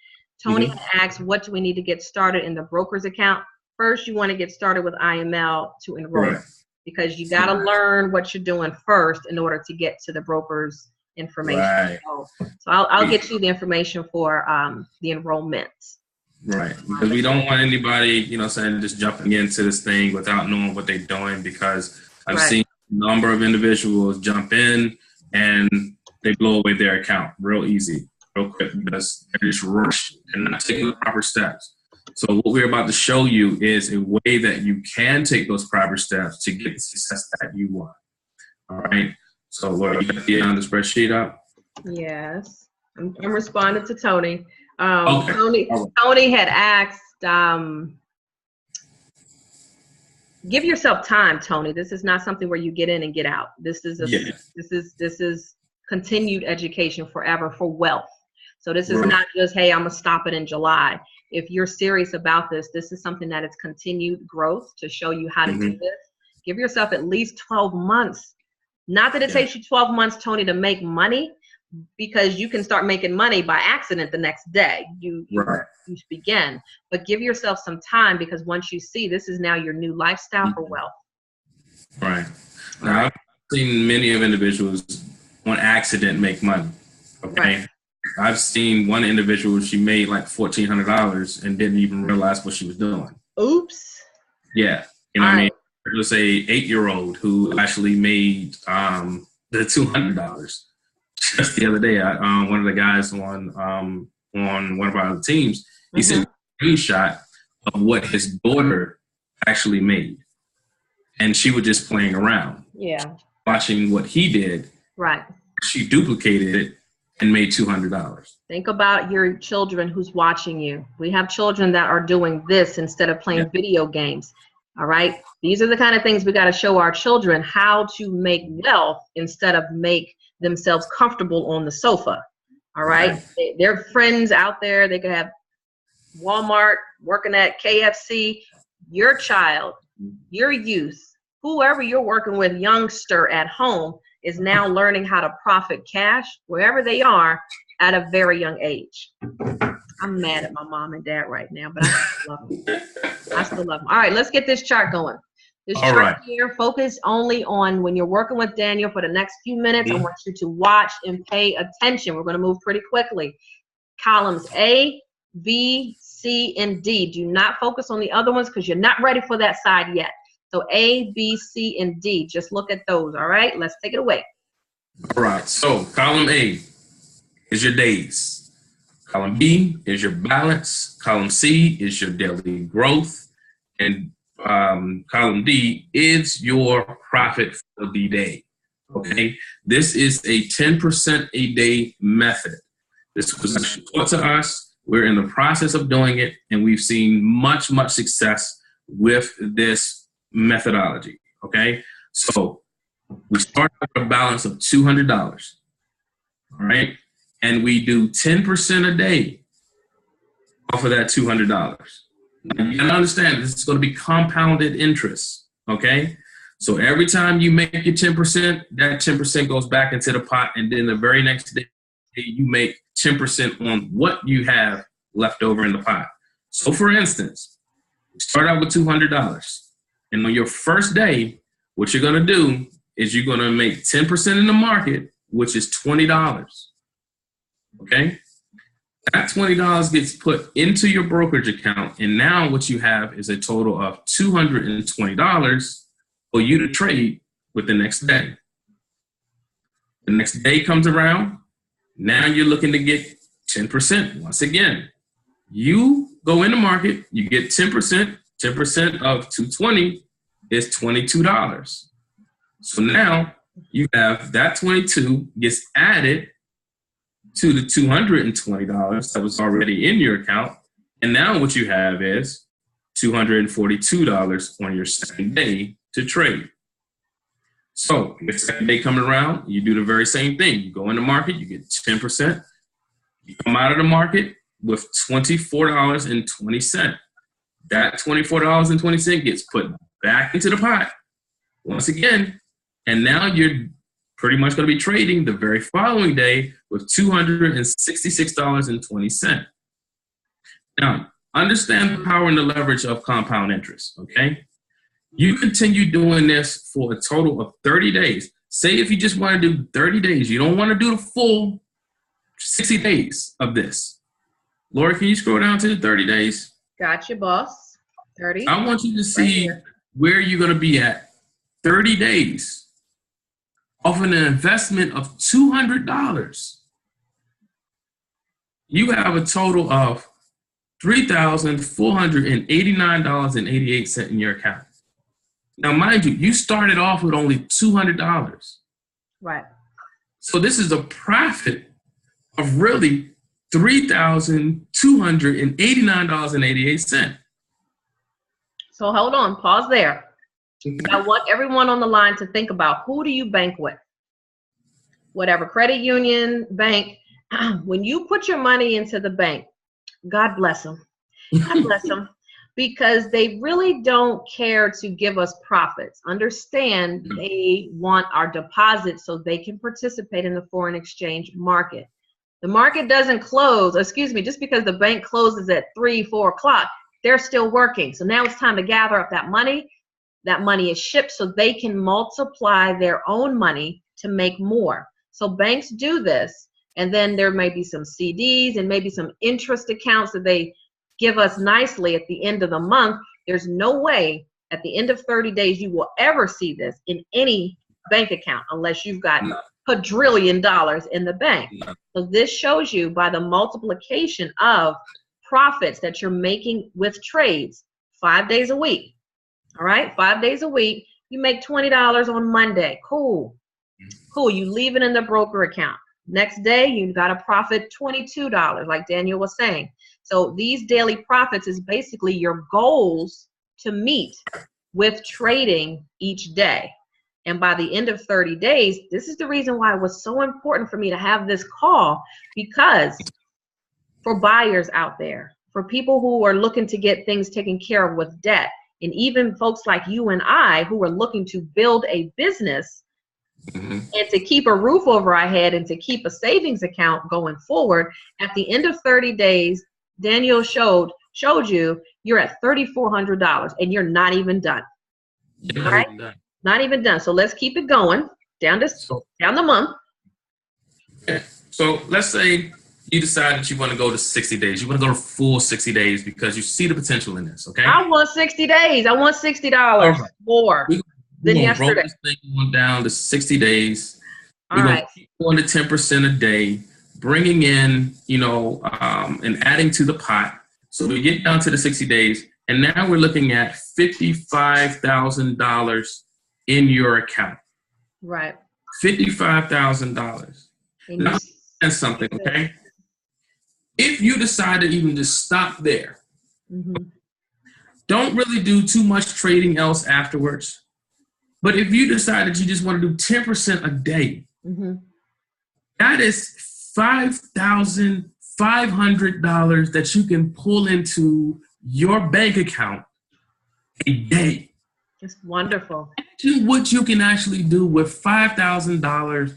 Tony had asked, what do we need to get started in the broker's account? First, you want to get started with IML to enroll, because you got to learn what you're doing first in order to get to the broker's information. Right. So I'll get you the information for the enrollment. Right. Because we don't want anybody, just jumping into this thing without knowing what they're doing, because I've seen a number of individuals jump in and they blow away their account real easy, real quick, because they're just rushed and not taking the proper steps. So what we're about to show you is a way that you can take those proper steps to get the success that you want. All right. So Laura, you got the spreadsheet up? Yes. I'm responding to Tony. Okay. Tony had asked, give yourself time, Tony. This is not something where you get in and get out. This is this is continued education forever for wealth. So this is not just, hey, I'm gonna stop it in July. If you're serious about this, this is something that is continued growth to show you how to do this. Give yourself at least 12 months. Not that it takes you 12 months, Tony, to make money, because you can start making money by accident the next day. You begin, but give yourself some time, because once you see this is now your new lifestyle for wealth. Right. Now, I've seen many of individuals on accident make money. Okay. Right. I've seen one individual, she made like $1,400 and didn't even realize what she was doing. Oops. Yeah. You know what I mean? There was a 8-year-old who actually made the $200 just the other day. One of the guys on one of our teams, he said, screenshot of what his daughter actually made. And she was just playing around. Yeah. Watching what he did. Right. She duplicated it and made $200. Think about your children who's watching you. We have children that are doing this instead of playing video games. All right. These are the kind of things we got to show our children, how to make wealth instead of make themselves comfortable on the sofa. All right. Their friends out there, they could have Walmart, working at KFC. Your child, your youth, whoever you're working with, youngster at home, is now learning how to profit cash wherever they are at a very young age. I'm mad at my mom and dad right now, but I still love them. I still love them. All right, let's get this chart going. This chart here, focus only on when you're working with Daniel for the next few minutes. I want you to watch and pay attention. We're going to move pretty quickly. Columns A, B, C, and D. Do not focus on the other ones because you're not ready for that side yet. So A, B, C, and D. Just look at those, all right? Let's take it away. All right. So column A is your days. Column B is your balance. Column C is your daily growth. And column D is your profit for the day. Okay? This is a 10% a day method. This was actually taught to us. We're in the process of doing it, and we've seen much success with this methodology. Okay, so we start with a balance of $200. All right, and we do 10% a day off of that $200. Now, you gotta understand this is going to be compounded interest. Okay, so every time you make your 10%, that 10% goes back into the pot, and then the very next day you make 10% on what you have left over in the pot. So, for instance, start out with $200. And on your first day, what you're going to do is you're going to make 10% in the market, which is $20. Okay? That $20 gets put into your brokerage account. And now what you have is a total of $220 for you to trade with the next day. The next day comes around. Now you're looking to get 10%. Once again, you go in the market, you get 10%. 10% of 220 is $22. So now you have that 22 gets added to the $220 that was already in your account. And now what you have is $242 on your second day to trade. So the second day coming around, you do the very same thing. You go in the market, you get 10%. You come out of the market with $24.20. That $24.20 gets put back into the pot once again, and now you're pretty much going to be trading the very following day with $266.20. Now, understand the power and the leverage of compound interest, okay? You continue doing this for a total of 30 days. Say if you just want to do 30 days, you don't want to do the full 60 days of this. Lorie, can you scroll down to the 30 days? Gotcha, boss. 30. I want you to see where you're going to be at 30 days off an investment of $200. You have a total of $3,489.88 in your account. Now, mind you, you started off with only $200. Right. So this is a profit of really $3,289.88. So hold on, pause there. I want everyone on the line to think about, who do you bank with? Whatever credit union, bank. When you put your money into the bank, God bless them. God bless them. Because they really don't care to give us profits. Understand, they want our deposits so they can participate in the foreign exchange market. The market doesn't close, just because the bank closes at 3, 4 o'clock, they're still working. So now it's time to gather up that money. That money is shipped so they can multiply their own money to make more. So banks do this. And then there may be some CDs and maybe some interest accounts that they give us nicely at the end of the month. There's no way at the end of 30 days you will ever see this in any bank account unless you've got $1 trillion in the bank. So this shows you by the multiplication of profits that you're making with trades 5 days a week. All right, 5 days a week, you make $20 on Monday. Cool. Cool. You leave it in the broker account. Next day, you got to profit $22, like Daniel was saying. So these daily profits is basically your goals to meet with trading each day. And by the end of 30 days, this is the reason why it was so important for me to have this call, because for buyers out there, for people who are looking to get things taken care of with debt, and even folks like you and I who are looking to build a business and to keep a roof over our head and to keep a savings account going forward, at the end of 30 days, Daniel showed you you're at $3,400 and you're not even done. You're not even done. Not even done. So let's keep it going down the month. Okay. So let's say you decide that you want to go to 60 days. You want to go to full 60 days because you see the potential in this, okay? I want 60 days. I want $60 more than yesterday. Roll this thing down to 60 days. All right. Keep going to 10% a day, bringing in, and adding to the pot. So we get down to the 60 days, and now we're looking at $55,000 in your account. Right. $55,000. Now, that's something, okay? If you decide to even just stop there, don't really do too much trading else afterwards. But if you decide that you just want to do 10% a day, that is $5,500 that you can pull into your bank account a day. It's wonderful. Imagine what you can actually do with $5,000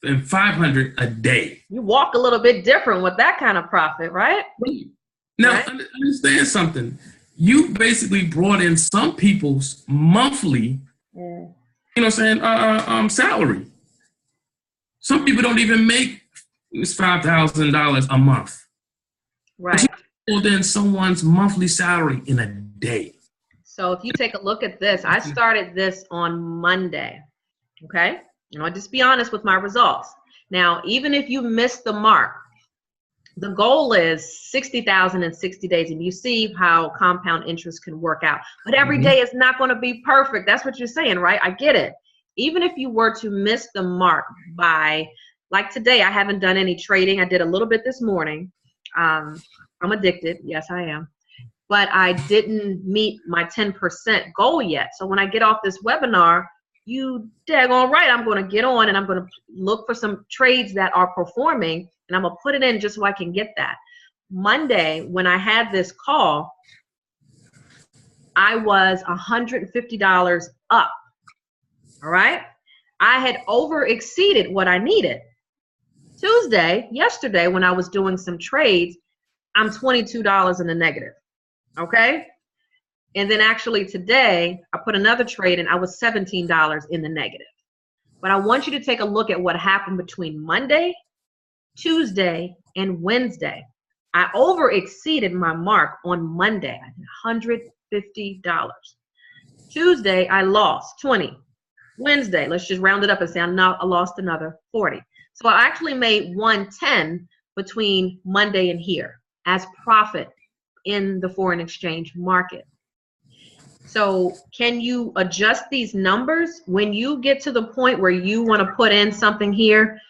and $500 a day. You walk a little bit different with that kind of profit, right? Now, understand something. You basically brought in some people's monthly, salary. Some people don't even make $5,000 a month. Right. But you pulled in someone's monthly salary in a day. So if you take a look at this, I started this on Monday, okay? I'll just be honest with my results. Now, even if you miss the mark, the goal is 60,000 in 60 days, and you see how compound interest can work out. But every day is not going to be perfect. That's what you're saying, right? I get it. Even if you were to miss the mark by, like today, I haven't done any trading. I did a little bit this morning. I'm addicted. Yes, I am. But I didn't meet my 10% goal yet. So when I get off this webinar, you daggone right, I'm going to get on and I'm going to look for some trades that are performing, and I'm going to put it in just so I can get that. Monday, when I had this call, I was $150 up. All right. I had over exceeded what I needed. Yesterday, when I was doing some trades, I'm $22 in the negative. Okay. And then actually today, I put another trade and I was $17 in the negative. But I want you to take a look at what happened between Monday, Tuesday, and Wednesday. I over exceeded my mark on Monday. I did $150. Tuesday, I lost 20. Wednesday, let's just round it up and say I lost another 40. So I actually made 110 between Monday and here as profit in the foreign exchange market. So can you adjust these numbers when you get to the point where you want to put in something here?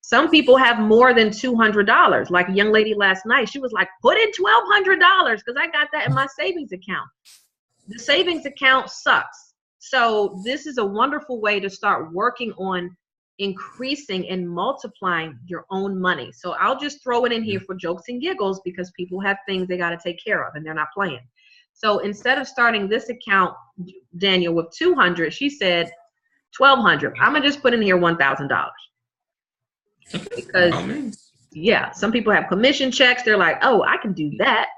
Some people have more than $200. Like a young lady last night, she was like, put in $1,200 because I got that in my savings account. The savings account sucks. So this is a wonderful way to start working on increasing and multiplying your own money. So I'll just throw it in here for jokes and giggles because people have things they got to take care of and they're not playing. So instead of starting this account, Daniel, with $200, she said $1,200. I'm gonna just put in here $1,000 because some people have commission checks. They're like, oh, I can do that.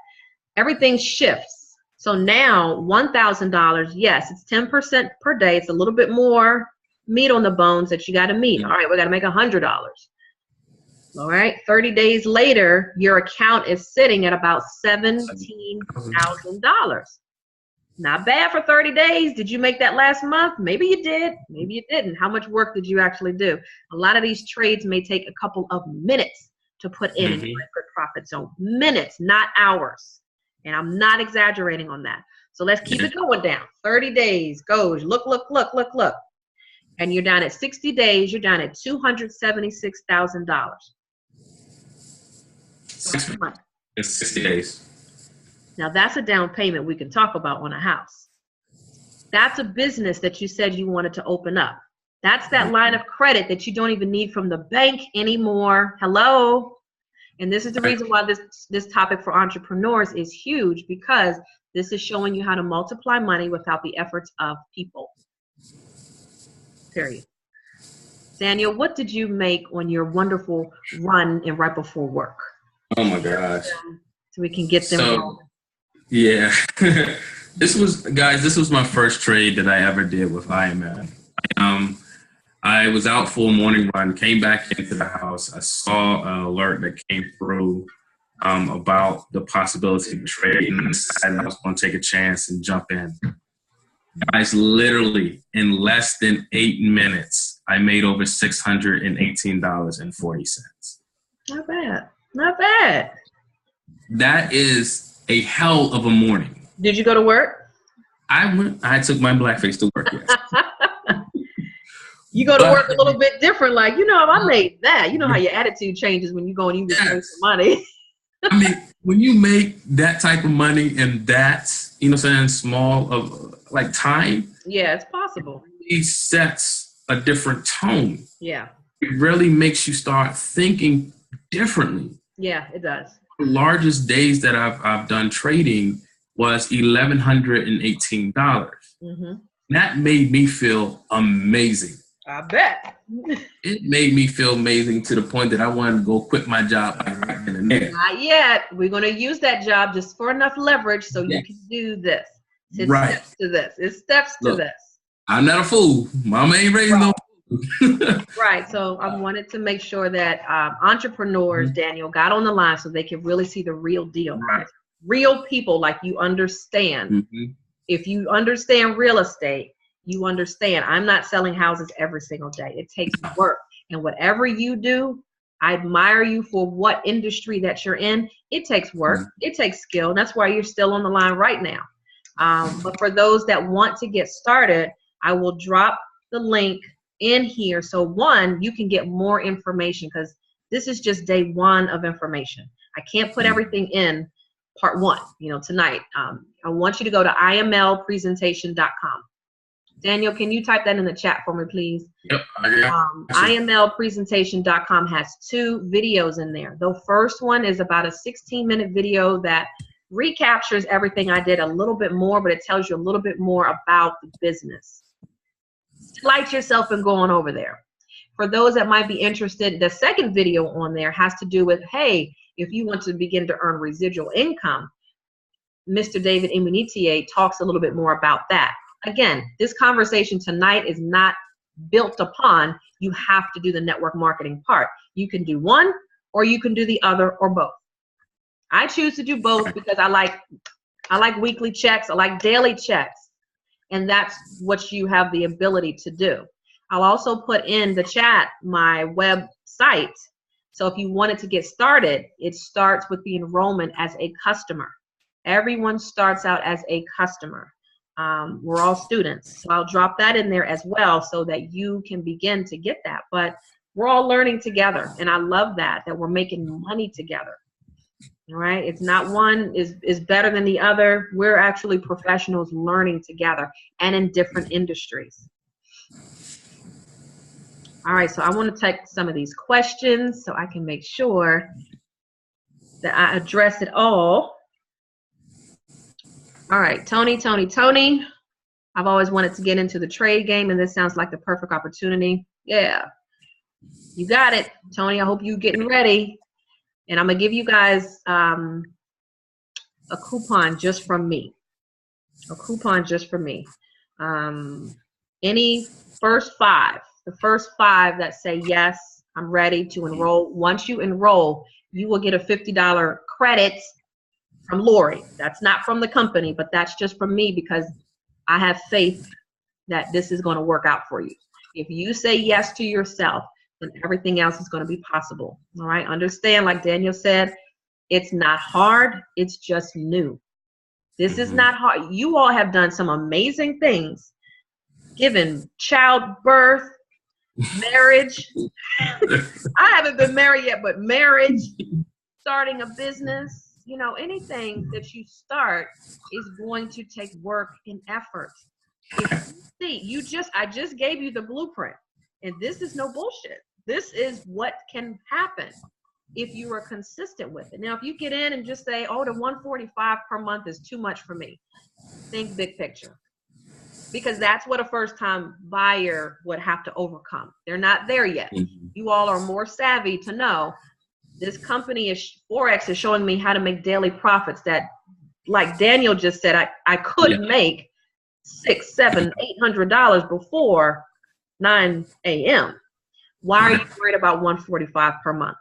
Everything shifts. So now $1,000. Yes, it's 10% per day. It's a little bit more meat on the bones that you got to meet. All right, we got to make $100. All right, 30 days later, your account is sitting at about $17,000. Not bad for 30 days. Did you make that last month? Maybe you did. Maybe you didn't. How much work did you actually do? A lot of these trades may take a couple of minutes to put in a good profit zone. Minutes, not hours. And I'm not exaggerating on that. So let's keep it going down. 30 days goes, look. And you're down at 60 days, you're down at $276,000. It's 60 days. Now that's a down payment we can talk about on a house. That's a business that you said you wanted to open up. That's that line of credit that you don't even need from the bank anymore. Hello. And this is the reason why this topic for entrepreneurs is huge, because this is showing you how to multiply money without the efforts of people. Period. Daniel, what did you make on your wonderful run and right before work? Oh my gosh. So we can get them rolling. Yeah. This was my first trade that I ever did with IML. I was out for a morning run, came back into the house. I saw an alert that came through about the possibility of trading, and decided I was going to take a chance and jump in. Guys, literally in less than 8 minutes, I made over $618.40. Not bad. Not bad. That is a hell of a morning. Did you go to work? I took my blackface to work, yes. You go to work a little bit different, like, I made that. You know how your attitude changes when you go and you just make some money. I mean, when you make that type of money and that's, small of like time. Yeah, it's possible. It sets a different tone. Yeah. It really makes you start thinking differently. Yeah, it does. The largest days that I've done trading was $1,118. Mm-hmm. That made me feel amazing. I bet. It made me feel amazing to the point that I wanted to go quit my job right then and there. Not yet. We're going to use that job just for enough leverage so you can do this. It's steps to this. It's steps to this. I'm not a fool. Mama ain't raising no fool. Right. So I wanted to make sure that entrepreneurs, Daniel, got on the line so they can really see the real deal. Right. Real people, like you understand. Mm-hmm. If you understand real estate, you understand I'm not selling houses every single day. It takes work. And whatever you do, I admire you for what industry that you're in. It takes work. Mm-hmm. It takes skill. And that's why you're still on the line right now. But for those that want to get started, I will drop the link in here. So one, you can get more information, because this is just day one of information. I can't put everything in part one, tonight. I want you to go to imlpresentation.com. Daniel, can you type that in the chat for me, please? Yep. imlpresentation.com has 2 videos in there. The first one is about a 16-minute video that recaptures everything I did a little bit more, but it tells you a little bit more about the business. Light yourself and go on over there. For those that might be interested, the second video on there has to do with, hey, if you want to begin to earn residual income, Mr. David Imunitier talks a little bit more about that. Again, this conversation tonight is not built upon you have to do the network marketing part. You can do one, or you can do the other, or both. I choose to do both because I like weekly checks. I like daily checks. And that's what you have the ability to do. I'll also put in the chat my website. So if you wanted to get started, it starts with the enrollment as a customer. Everyone starts out as a customer. We're all students. So I'll drop that in there as well so that you can begin to get that. But we're all learning together. And I love that we're making money together. All right. It's not one is better than the other. We're actually professionals learning together and in different industries. All right. So I want to take some of these questions so I can make sure that I address it all. All right. Tony. I've always wanted to get into the trade game, and this sounds like the perfect opportunity. Yeah. You got it, Tony. I hope you're getting ready. And I'm going to give you guys a coupon just from me. A coupon just for me. Any the first five that say, yes, I'm ready to enroll. Once you enroll, you will get a $50 credit from Lorie. That's not from the company, but that's just from me because I have faith that this is going to work out for you. If you say yes to yourself, then everything else is going to be possible. All right. Understand, like Daniel said, it's not hard. It's just new. This is not hard. You all have done some amazing things, given childbirth, marriage. I haven't been married yet, but marriage, starting a business, you know, anything that you start is going to take work and effort. If you see, I just gave you the blueprint, and this is no bullshit. This is what can happen if you are consistent with it. Now, if you get in and just say, oh, the 145 per month is too much for me, think big picture. Because that's what a first-time buyer would have to overcome. They're not there yet. You all are more savvy to know this company Forex is showing me how to make daily profits that, like Daniel just said, I could make $600, $700, $800 before 9 a.m. Why are you worried about 145 per month?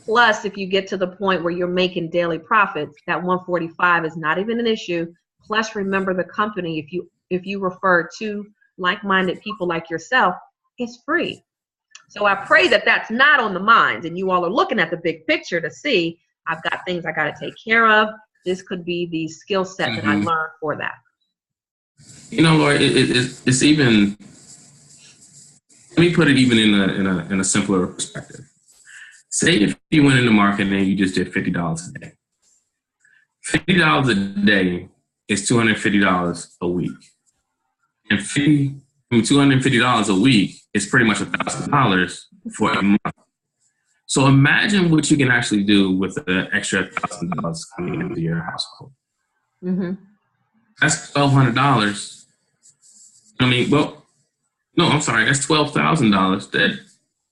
Plus, if you get to the point where you're making daily profits, that 145 is not even an issue. Plus, remember the company, if you refer to like-minded people like yourself, it's free. So I pray that that's not on the minds, and you all are looking at the big picture to see, I've got things I got to take care of. This could be the skill set that I learned for that. You know, Lorie, it's even, let me put it even in a simpler perspective. Say if you went in the market and you just did $50 a day. $50 a day is $250 a week. And $250 a week is pretty much $1,000 for a month. So imagine what you can actually do with the extra $1,000 coming into your household. That's $1,200. I mean, well, no, I'm sorry. That's $12,000 that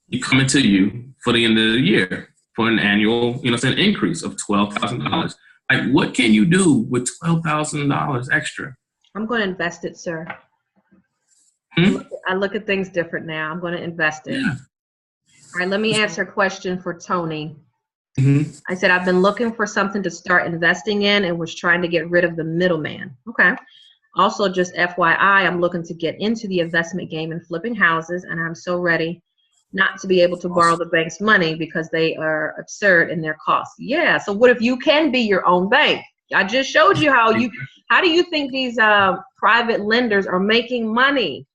you come into you for the end of the year for an annual, increase of $12,000. Like, what can you do with $12,000 extra? I'm going to invest it, sir. I look at things different now. I'm going to invest it. Yeah. All right, let me answer a question for Tony. I said, I've been looking for something to start investing in and was trying to get rid of the middleman. Okay. Also, just FYI, I'm looking to get into the investment game and flipping houses, and I'm so ready not to be able to borrow the bank's money because they are absurd in their costs. Yeah, so what if you can be your own bank? I just showed you how do you think these private lenders are making money?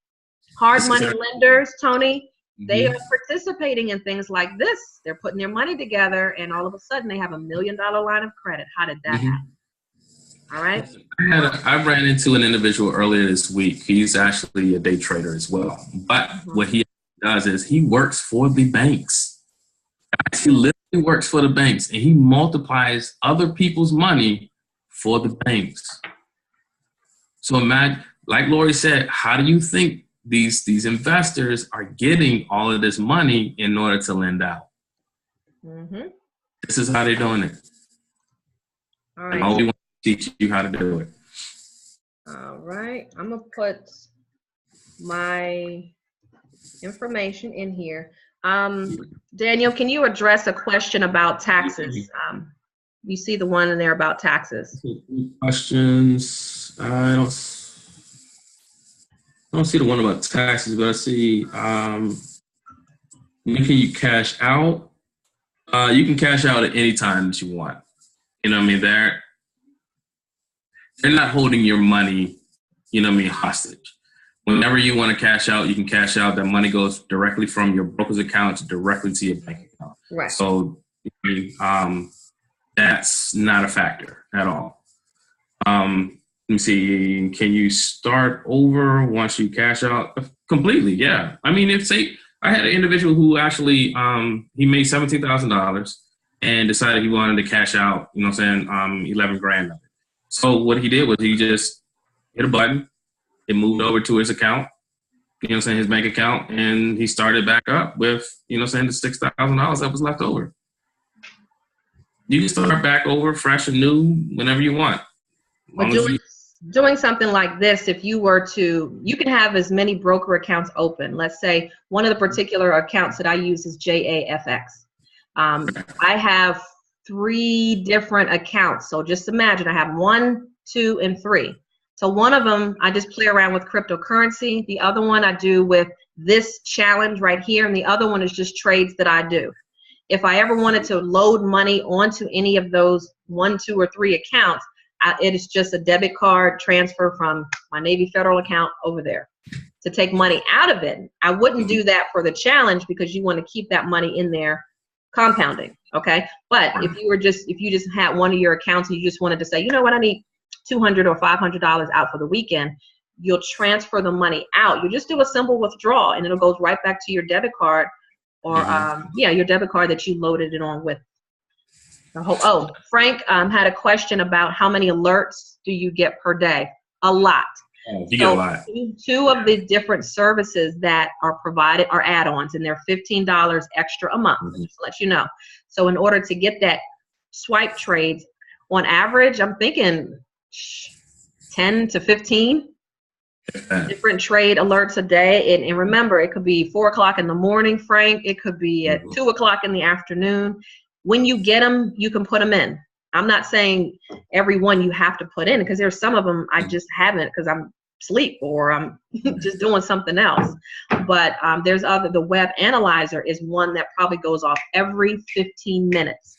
Hard money lenders, Tony, they are participating in things like this. They're putting their money together, and all of a sudden they have $1 million line of credit. How did that happen? All right. I ran into an individual earlier this week. He's actually a day trader as well. But what he does is he works for the banks. He literally works for the banks, and he multiplies other people's money for the banks. So imagine, like Lorie said, how do you think these investors are getting all of this money in order to lend out? This is how they're doing it. All right. And all we want to teach you how to do it. All right. I'm going to put my information in here. Daniel, can you address a question about taxes? You see the one in there about taxes. Questions? I don't see the one about taxes, but I see when can you cash out? You can cash out at any time that you want. You know what I mean? They're not holding your money, hostage. Whenever you want to cash out, you can cash out. That money goes directly from your broker's account directly to your bank account. Right. So that's not a factor at all. Let me see. Can you start over once you cash out? Completely, yeah. I mean, I had an individual who actually he made $17,000 and decided he wanted to cash out. 11 grand of it. So what he did was he just hit a button. It moved over to his account, his bank account, and he started back up with, the $6,000 that was left over. You can start back over fresh and new whenever you want. But doing something like this, if you were to, you can have as many broker accounts open. Let's say one of the particular accounts that I use is JAFX. I have 3 different accounts. So just imagine I have 1, 2, and 3. So one of them, I just play around with cryptocurrency. The other one I do with this challenge right here, and the other one is just trades that I do. If I ever wanted to load money onto any of those 1, 2, or 3 accounts, it is just a debit card transfer from my Navy Federal account over there. To take money out of it, I wouldn't do that for the challenge because you want to keep that money in there compounding, okay? But if you just had one of your accounts and you just wanted to say, you know what, I need $200 or $500 out for the weekend, you'll transfer the money out. You just do a simple withdrawal and it'll go right back to your debit card or your debit card that you loaded it on with. Oh, Frank had a question about how many alerts do you get per day? A lot. You get a lot. Two of the different services that are provided are add-ons, and they're $15 extra a month, just to let you know. So in order to get that SwipeTrade, on average, I'm thinking 10 to 15 different trade alerts a day. And remember, it could be 4 o'clock in the morning, Frank. It could be at 2 o'clock in the afternoon. When you get them, you can put them in. I'm not saying every one you have to put in, because there's some of them I just haven't because I'm asleep or I'm just doing something else. But there's the web analyzer is one that probably goes off every 15 minutes.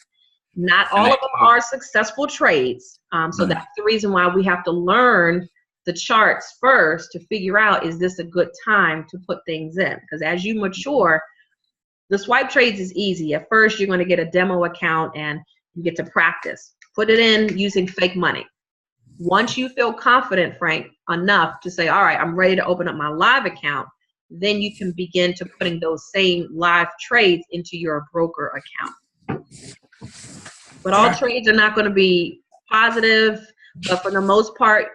Not all of them are successful trades. So that's the reason why we have to learn the charts first to figure out, is this a good time to put things in? Because as you mature, the SwipeTrades is easy. At first, you're going to get a demo account and you get to practice. Put it in using fake money. Once you feel confident, Frank, enough to say, all right, I'm ready to open up my live account, then you can begin to putting those same live trades into your broker account. But all trades are not going to be positive, but for the most part,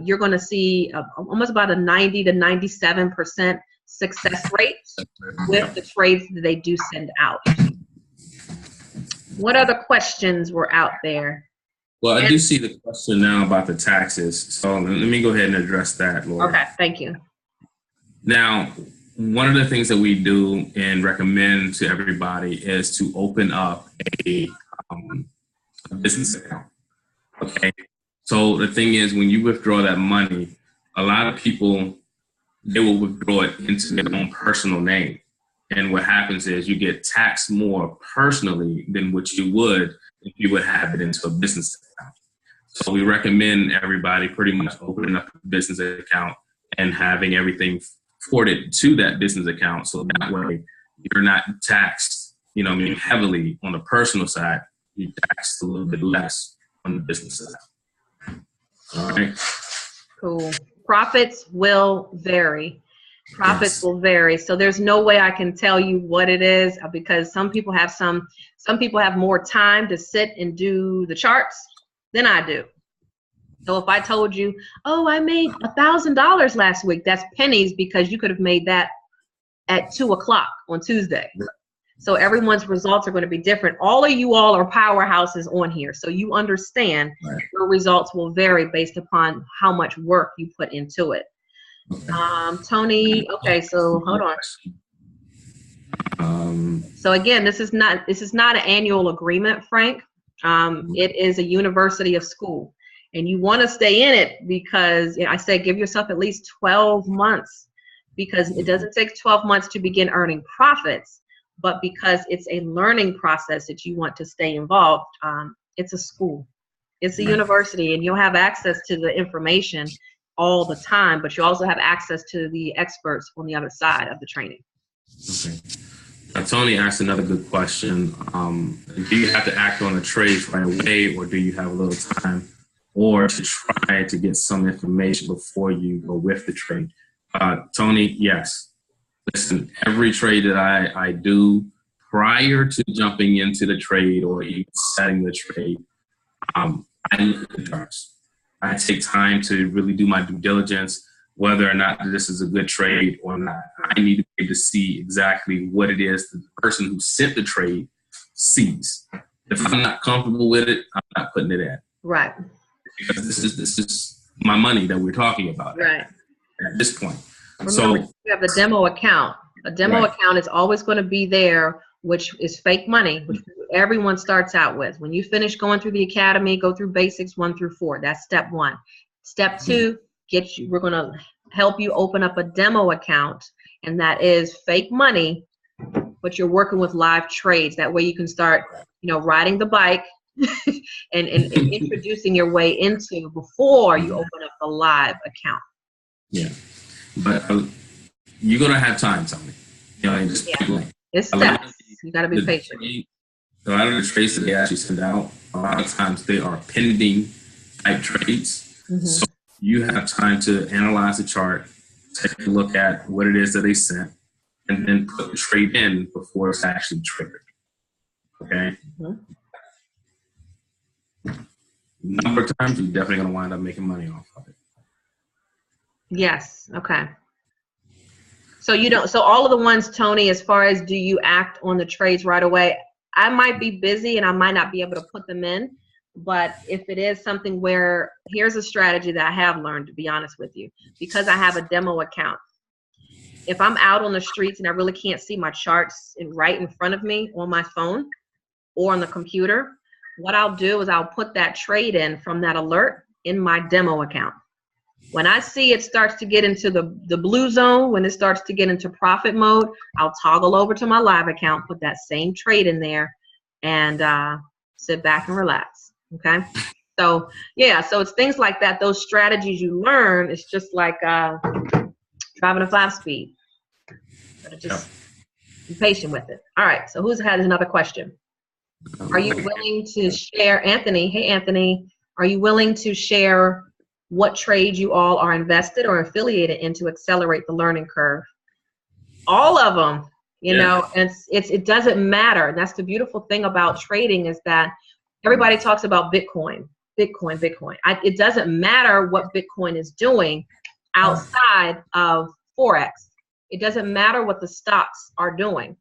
you're going to see almost about a 90 to 97% success rate with the trades that they do send out. What other questions were out there? Well, I do see the question now about the taxes. So let me go ahead and address that, Lorie. Okay, thank you. Now, one of the things that we do and recommend to everybody is to open up a business account. Okay. So the thing is, when you withdraw that money, a lot of people, they will withdraw it into their own personal name. And what happens is you get taxed more personally than what you would if you would have it into a business account. So we recommend everybody pretty much opening up a business account and having everything forwarded to that business account. So that way you're not taxed, heavily on the personal side. You're taxed a little bit less on the business side. All right. Cool. Profits will vary. Profits will vary. So there's no way I can tell you what it is, because some people have more time to sit and do the charts than I do. So if I told you, oh, I made $1,000 last week, that's pennies, because you could have made that at 2 o'clock on Tuesday. So everyone's results are going to be different. All of you all are powerhouses on here. So you understand your results will vary based upon how much work you put into it. Tony, okay, so hold on. So again, this is not an annual agreement, Frank. It is a university of school, and you want to stay in it because I say give yourself at least 12 months, because it doesn't take 12 months to begin earning profits, but because it's a learning process that you want to stay involved. It's a school, it's a university, and you'll have access to the information all the time, but you also have access to the experts on the other side of the training. Okay. Tony asked another good question. Do you have to act on the trades right away, or do you have a little time, or to try to get some information before you go with the trade? Tony, yes. Listen, every trade that I do prior to jumping into the trade or even setting the trade, I look at the charts. I take time to really do my due diligence, whether or not this is a good trade or not. I need to be able to see exactly what it is the person who sent the trade sees. If I'm not comfortable with it, I'm not putting it in. Right. Because this is my money that we're talking about at this point. Remember, so you have the demo account. A demo account is always going to be there, which is fake money, which everyone starts out with. When you finish going through the academy, go through basics 1 through 4. That's step 1. Step 2, we're going to help you open up a demo account, and that is fake money, but you're working with live trades. That way you can start, riding the bike and introducing your way into before you open up the live account. Yeah, but you're gonna have time, Tony. It's steps. You gotta be patient. A lot of the trades that they actually send out, a lot of times they are pending type trades. So you have time to analyze the chart, take a look at what it is that they sent, and then put the trade in before it's actually triggered. Okay? Number of times, you're definitely going to wind up making money off of it. Yes. Okay. So so all of the ones, Tony, as far as do you act on the trades right away? I might be busy and I might not be able to put them in, but if it is something where, here's a strategy that I have learned, to be honest with you, because I have a demo account. If I'm out on the streets and I really can't see my charts right in front of me on my phone or on the computer, what I'll do is I'll put that trade in from that alert in my demo account. When I see it starts to get into the blue zone, when it starts to get into profit mode, I'll toggle over to my live account, put that same trade in there, and sit back and relax. Okay? So, yeah, so it's things like that. Those strategies you learn, it's just like driving a 5-speed. Just be patient with it. All right, so who's had another question? Are you willing to share, Anthony? Hey, Anthony, are you willing to share what trades you all are invested or affiliated in to accelerate the learning curve? All of them, you know, and it doesn't matter. That's the beautiful thing about trading, is that everybody talks about Bitcoin. It doesn't matter what Bitcoin is doing outside of Forex. It doesn't matter what the stocks are doing.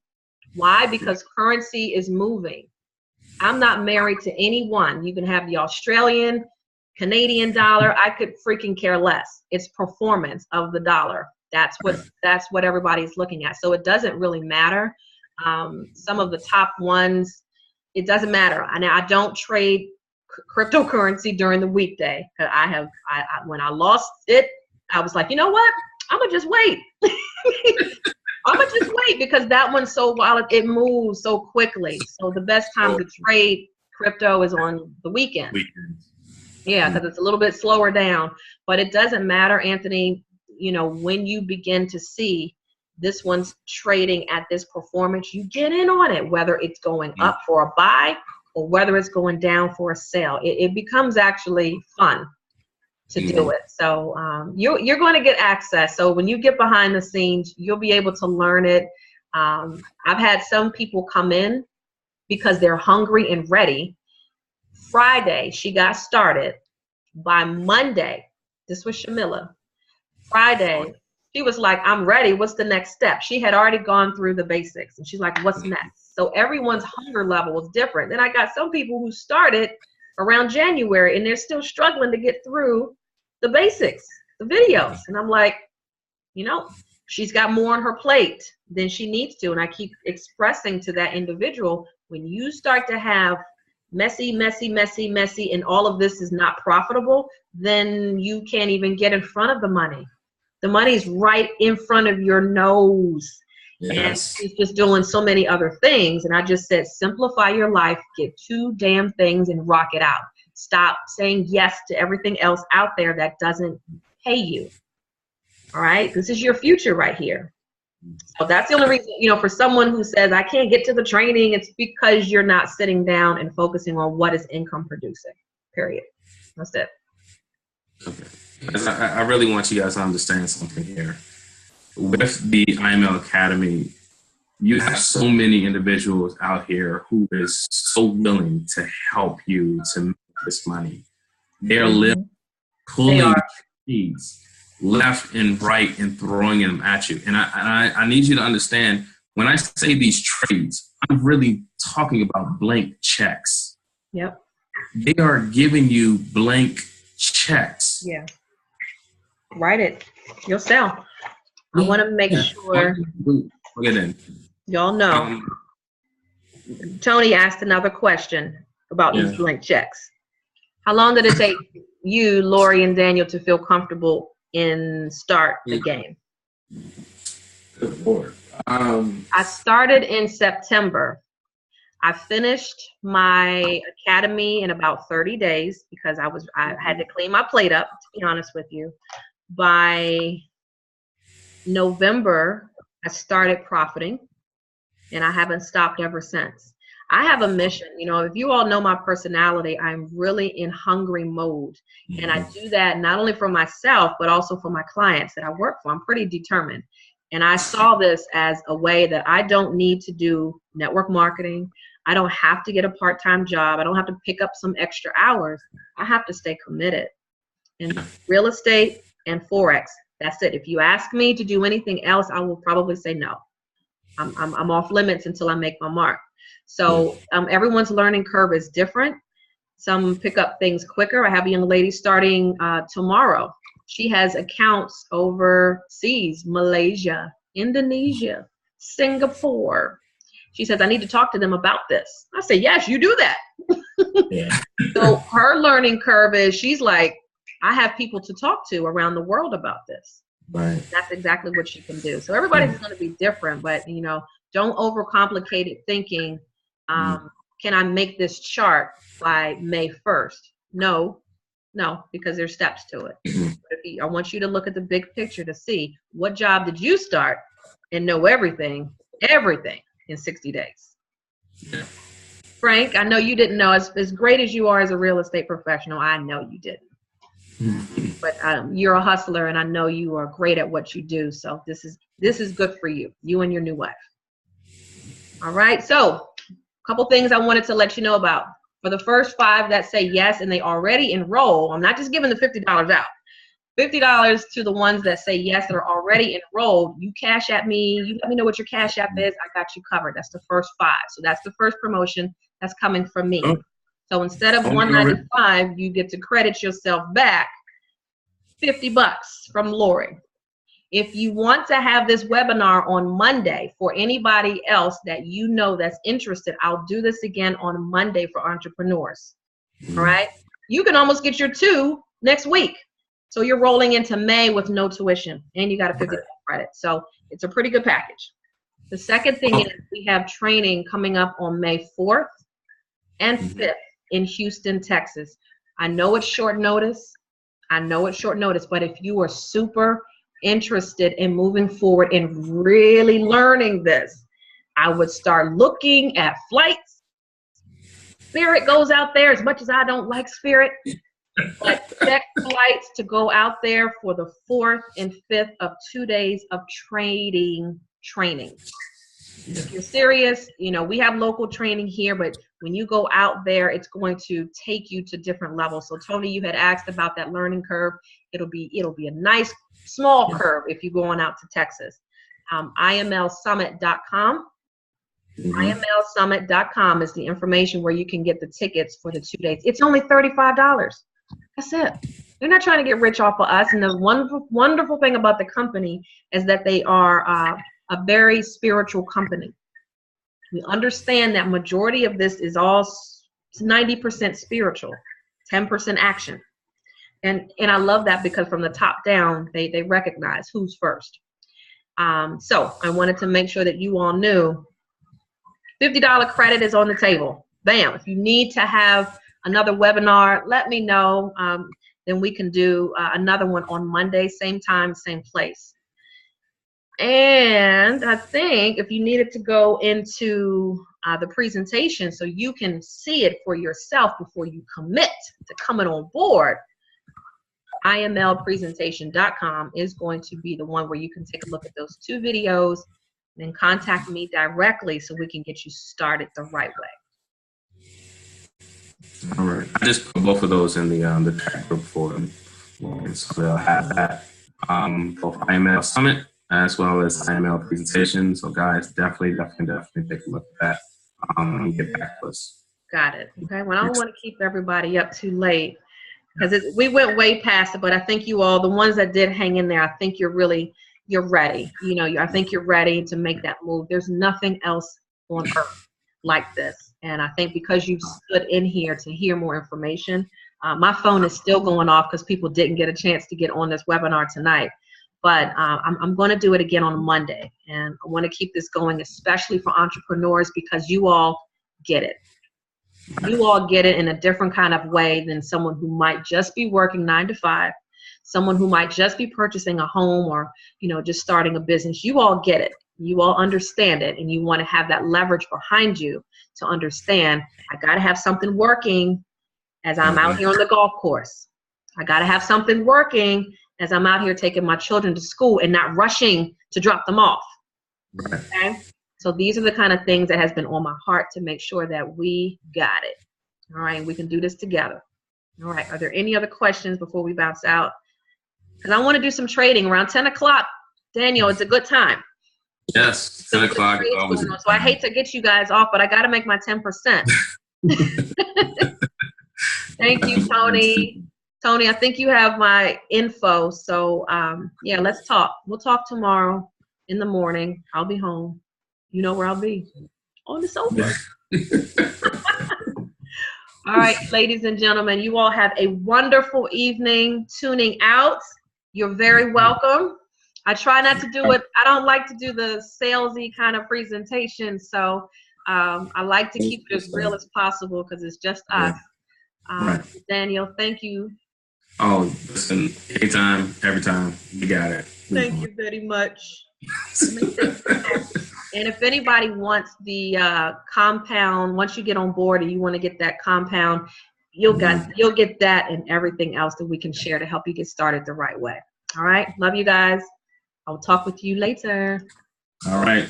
Why? Because currency is moving. I'm not married to anyone. You can have the Australian, Canadian dollar. I could freaking care less. It's performance of the dollar. That's what everybody's looking at. So it doesn't really matter. Some of the top ones, it doesn't matter. I don't trade cryptocurrency during the weekday. When I lost it, I was like, you know what? I'm gonna just wait. I'm gonna just wait, because that one's so volatile. It moves so quickly. So the best time to trade crypto is on the weekend. Yeah, because it's a little bit slower down. But it doesn't matter, Anthony. When you begin to see this one's trading at this performance, you get in on it, whether it's going up for a buy or whether it's going down for a sell. It becomes actually fun to do it. So you're going to get access. So when you get behind the scenes, you'll be able to learn it. I've had some people come in because they're hungry and ready. Friday, she got started. By Monday, this was Shamila. Friday, she was like, I'm ready. What's the next step? She had already gone through the basics, and she's like, what's next? So everyone's hunger level is different. Then I got some people who started around January, and they're still struggling to get through the basics, the videos. And I'm like, she's got more on her plate than she needs to. And I keep expressing to that individual, when you start to have messy, and all of this is not profitable, then you can't even get in front of the money. The money's right in front of your nose. Yes. And she's just doing so many other things. And I just said, simplify your life, get 2 damn things and rock it out. Stop saying yes to everything else out there that doesn't pay you. All right? This is your future right here. So that's the only reason, for someone who says, I can't get to the training, it's because you're not sitting down and focusing on what is income producing, period. That's it. Okay. I really want you guys to understand something here. With the IML Academy, you have so many individuals out here who is so willing to help you to make this money. They're literally pulling trees left and right and throwing them at you. And I need you to understand, when I say these trades, I'm really talking about blank checks. Yep. They are giving you blank checks. Yeah. Write it. You'll sell. I want to make sure y'all know. Tony asked another question about these blank checks. How long did it take you, Lorie, and Daniel to feel comfortable in start the game? Good Lord. I started in September. I finished my academy in about 30 days because I had to clean my plate up, to be honest with you. By November, I started profiting, and I haven't stopped ever since. I have a mission. You know, if you all know my personality, I'm really in hungry mode. And I do that not only for myself, but also for my clients that I work for. I'm pretty determined. And I saw this as a way that I don't need to do network marketing. I don't have to get a part-time job. I don't have to pick up some extra hours. I have to stay committed. And real estate and Forex, that's it. If you ask me to do anything else, I will probably say no. I'm off limits until I make my mark. So everyone's learning curve is different. Some pick up things quicker. I have a young lady starting tomorrow. She has accounts overseas, Malaysia, Indonesia, Singapore. She says, I need to talk to them about this. I say, yes, you do that. So her learning curve is she's like, I have people to talk to around the world about this. Right. That's exactly what she can do. So everybody's going to be different, but you know, don't overcomplicate it thinking, can I make this chart by May 1st? No, because there's steps to it. I want you to look at the big picture to see what job did you start and know everything in 60 days. Yeah. Frank, I know you didn't know. As great as you are as a real estate professional, I know you didn't. But you're a hustler, and I know you are great at what you do. So this is good for you and your new wife. All right. So a couple things I wanted to let you know about. For the first 5 that say yes and they already enroll, I'm not just giving the $50 out. $50 to the ones that say yes that are already enrolled. You cash at me. You let me know what your cash app is. I got you covered. That's the first 5. So that's the first promotion that's coming from me. So instead of $195, you get to credit yourself back $50 from Lorie. If you want to have this webinar on Monday for anybody else that you know that's interested, I'll do this again on Monday for entrepreneurs. All right. You can almost get your 2 next week. So you're rolling into May with no tuition and you got a $50 credit. So it's a pretty good package. The second thing is we have training coming up on May 4th and 5th in Houston, Texas. I know it's short notice. But if you are super interested in moving forward and really learning this, I would start looking at flights. Spirit goes out there, as much as I don't like Spirit, but check flights to go out there for the 4th and 5th of 2 days of training. If you're serious, you know, we have local training here, but when you go out there, it's going to take you to different levels. So Tony, you had asked about that learning curve. It'll be a nice small curve if you're going out to Texas. IMLsummit.com. IMLsummit.com is the information where you can get the tickets for the 2 days. It's only $35. That's it. They're not trying to get rich off of us. And the wonderful thing about the company is that they are a very spiritual company. We understand that majority of this is all 90% spiritual, 10% action. And I love that because from the top down, they recognize who's first. So I wanted to make sure that you all knew $50 credit is on the table. Bam. If you need to have another webinar, let me know. Then we can do another one on Monday, same time, same place. And I think if you needed to go into the presentation so you can see it for yourself before you commit to coming on board, IMLpresentation.com is going to be the one where you can take a look at those 2 videos and then contact me directly so we can get you started the right way. All right. I just put both of those in the chat group for them. So they'll have that, both IML Summit as well as IML presentation. So guys, definitely take a look at that and get back to us. Got it. Okay. Well, I don't want to keep everybody up too late because we went way past it, but I think you all, the ones that did hang in there, I think you're ready. You know, I think you're ready to make that move. There's nothing else on earth like this. And I think because you stood in here to hear more information, my phone is still going off because people didn't get a chance to get on this webinar tonight. But I'm going to do it again on Monday. And I want to keep this going, especially for entrepreneurs, because you all get it. You all get it in a different kind of way than someone who might just be working 9 to 5, someone who might just be purchasing a home or, just starting a business. You all get it. You all understand it, and you want to have that leverage behind you to understand, I got to have something working as I'm out here on the golf course. I got to have something working as I'm out here taking my children to school and not rushing to drop them off. Okay? So these are the kind of things that has been on my heart to make sure that we got it. All right, we can do this together. All right, are there any other questions before we bounce out? Because I want to do some trading around 10 o'clock. Daniel, it's a good time. Yes, 10 o'clock is always a good time. So I hate to get you guys off, but I got to make my 10%. Thank you, Tony. Tony, I think you have my info. So, yeah, let's talk. We'll talk tomorrow in the morning. I'll be home. You know where I'll be. On the sofa. All right, ladies and gentlemen, you all have a wonderful evening tuning out. You're very welcome. I try not to do it. I don't like to do the salesy kind of presentation. So I like to keep it as real as possible because it's just us. Daniel, thank you. Oh, listen, anytime, every time, you got it. Thank you very much. And if anybody wants the compound, once you get on board and you want to get that compound, you'll get that and everything else that we can share to help you get started the right way. All right. Love you guys. I'll talk with you later. All right.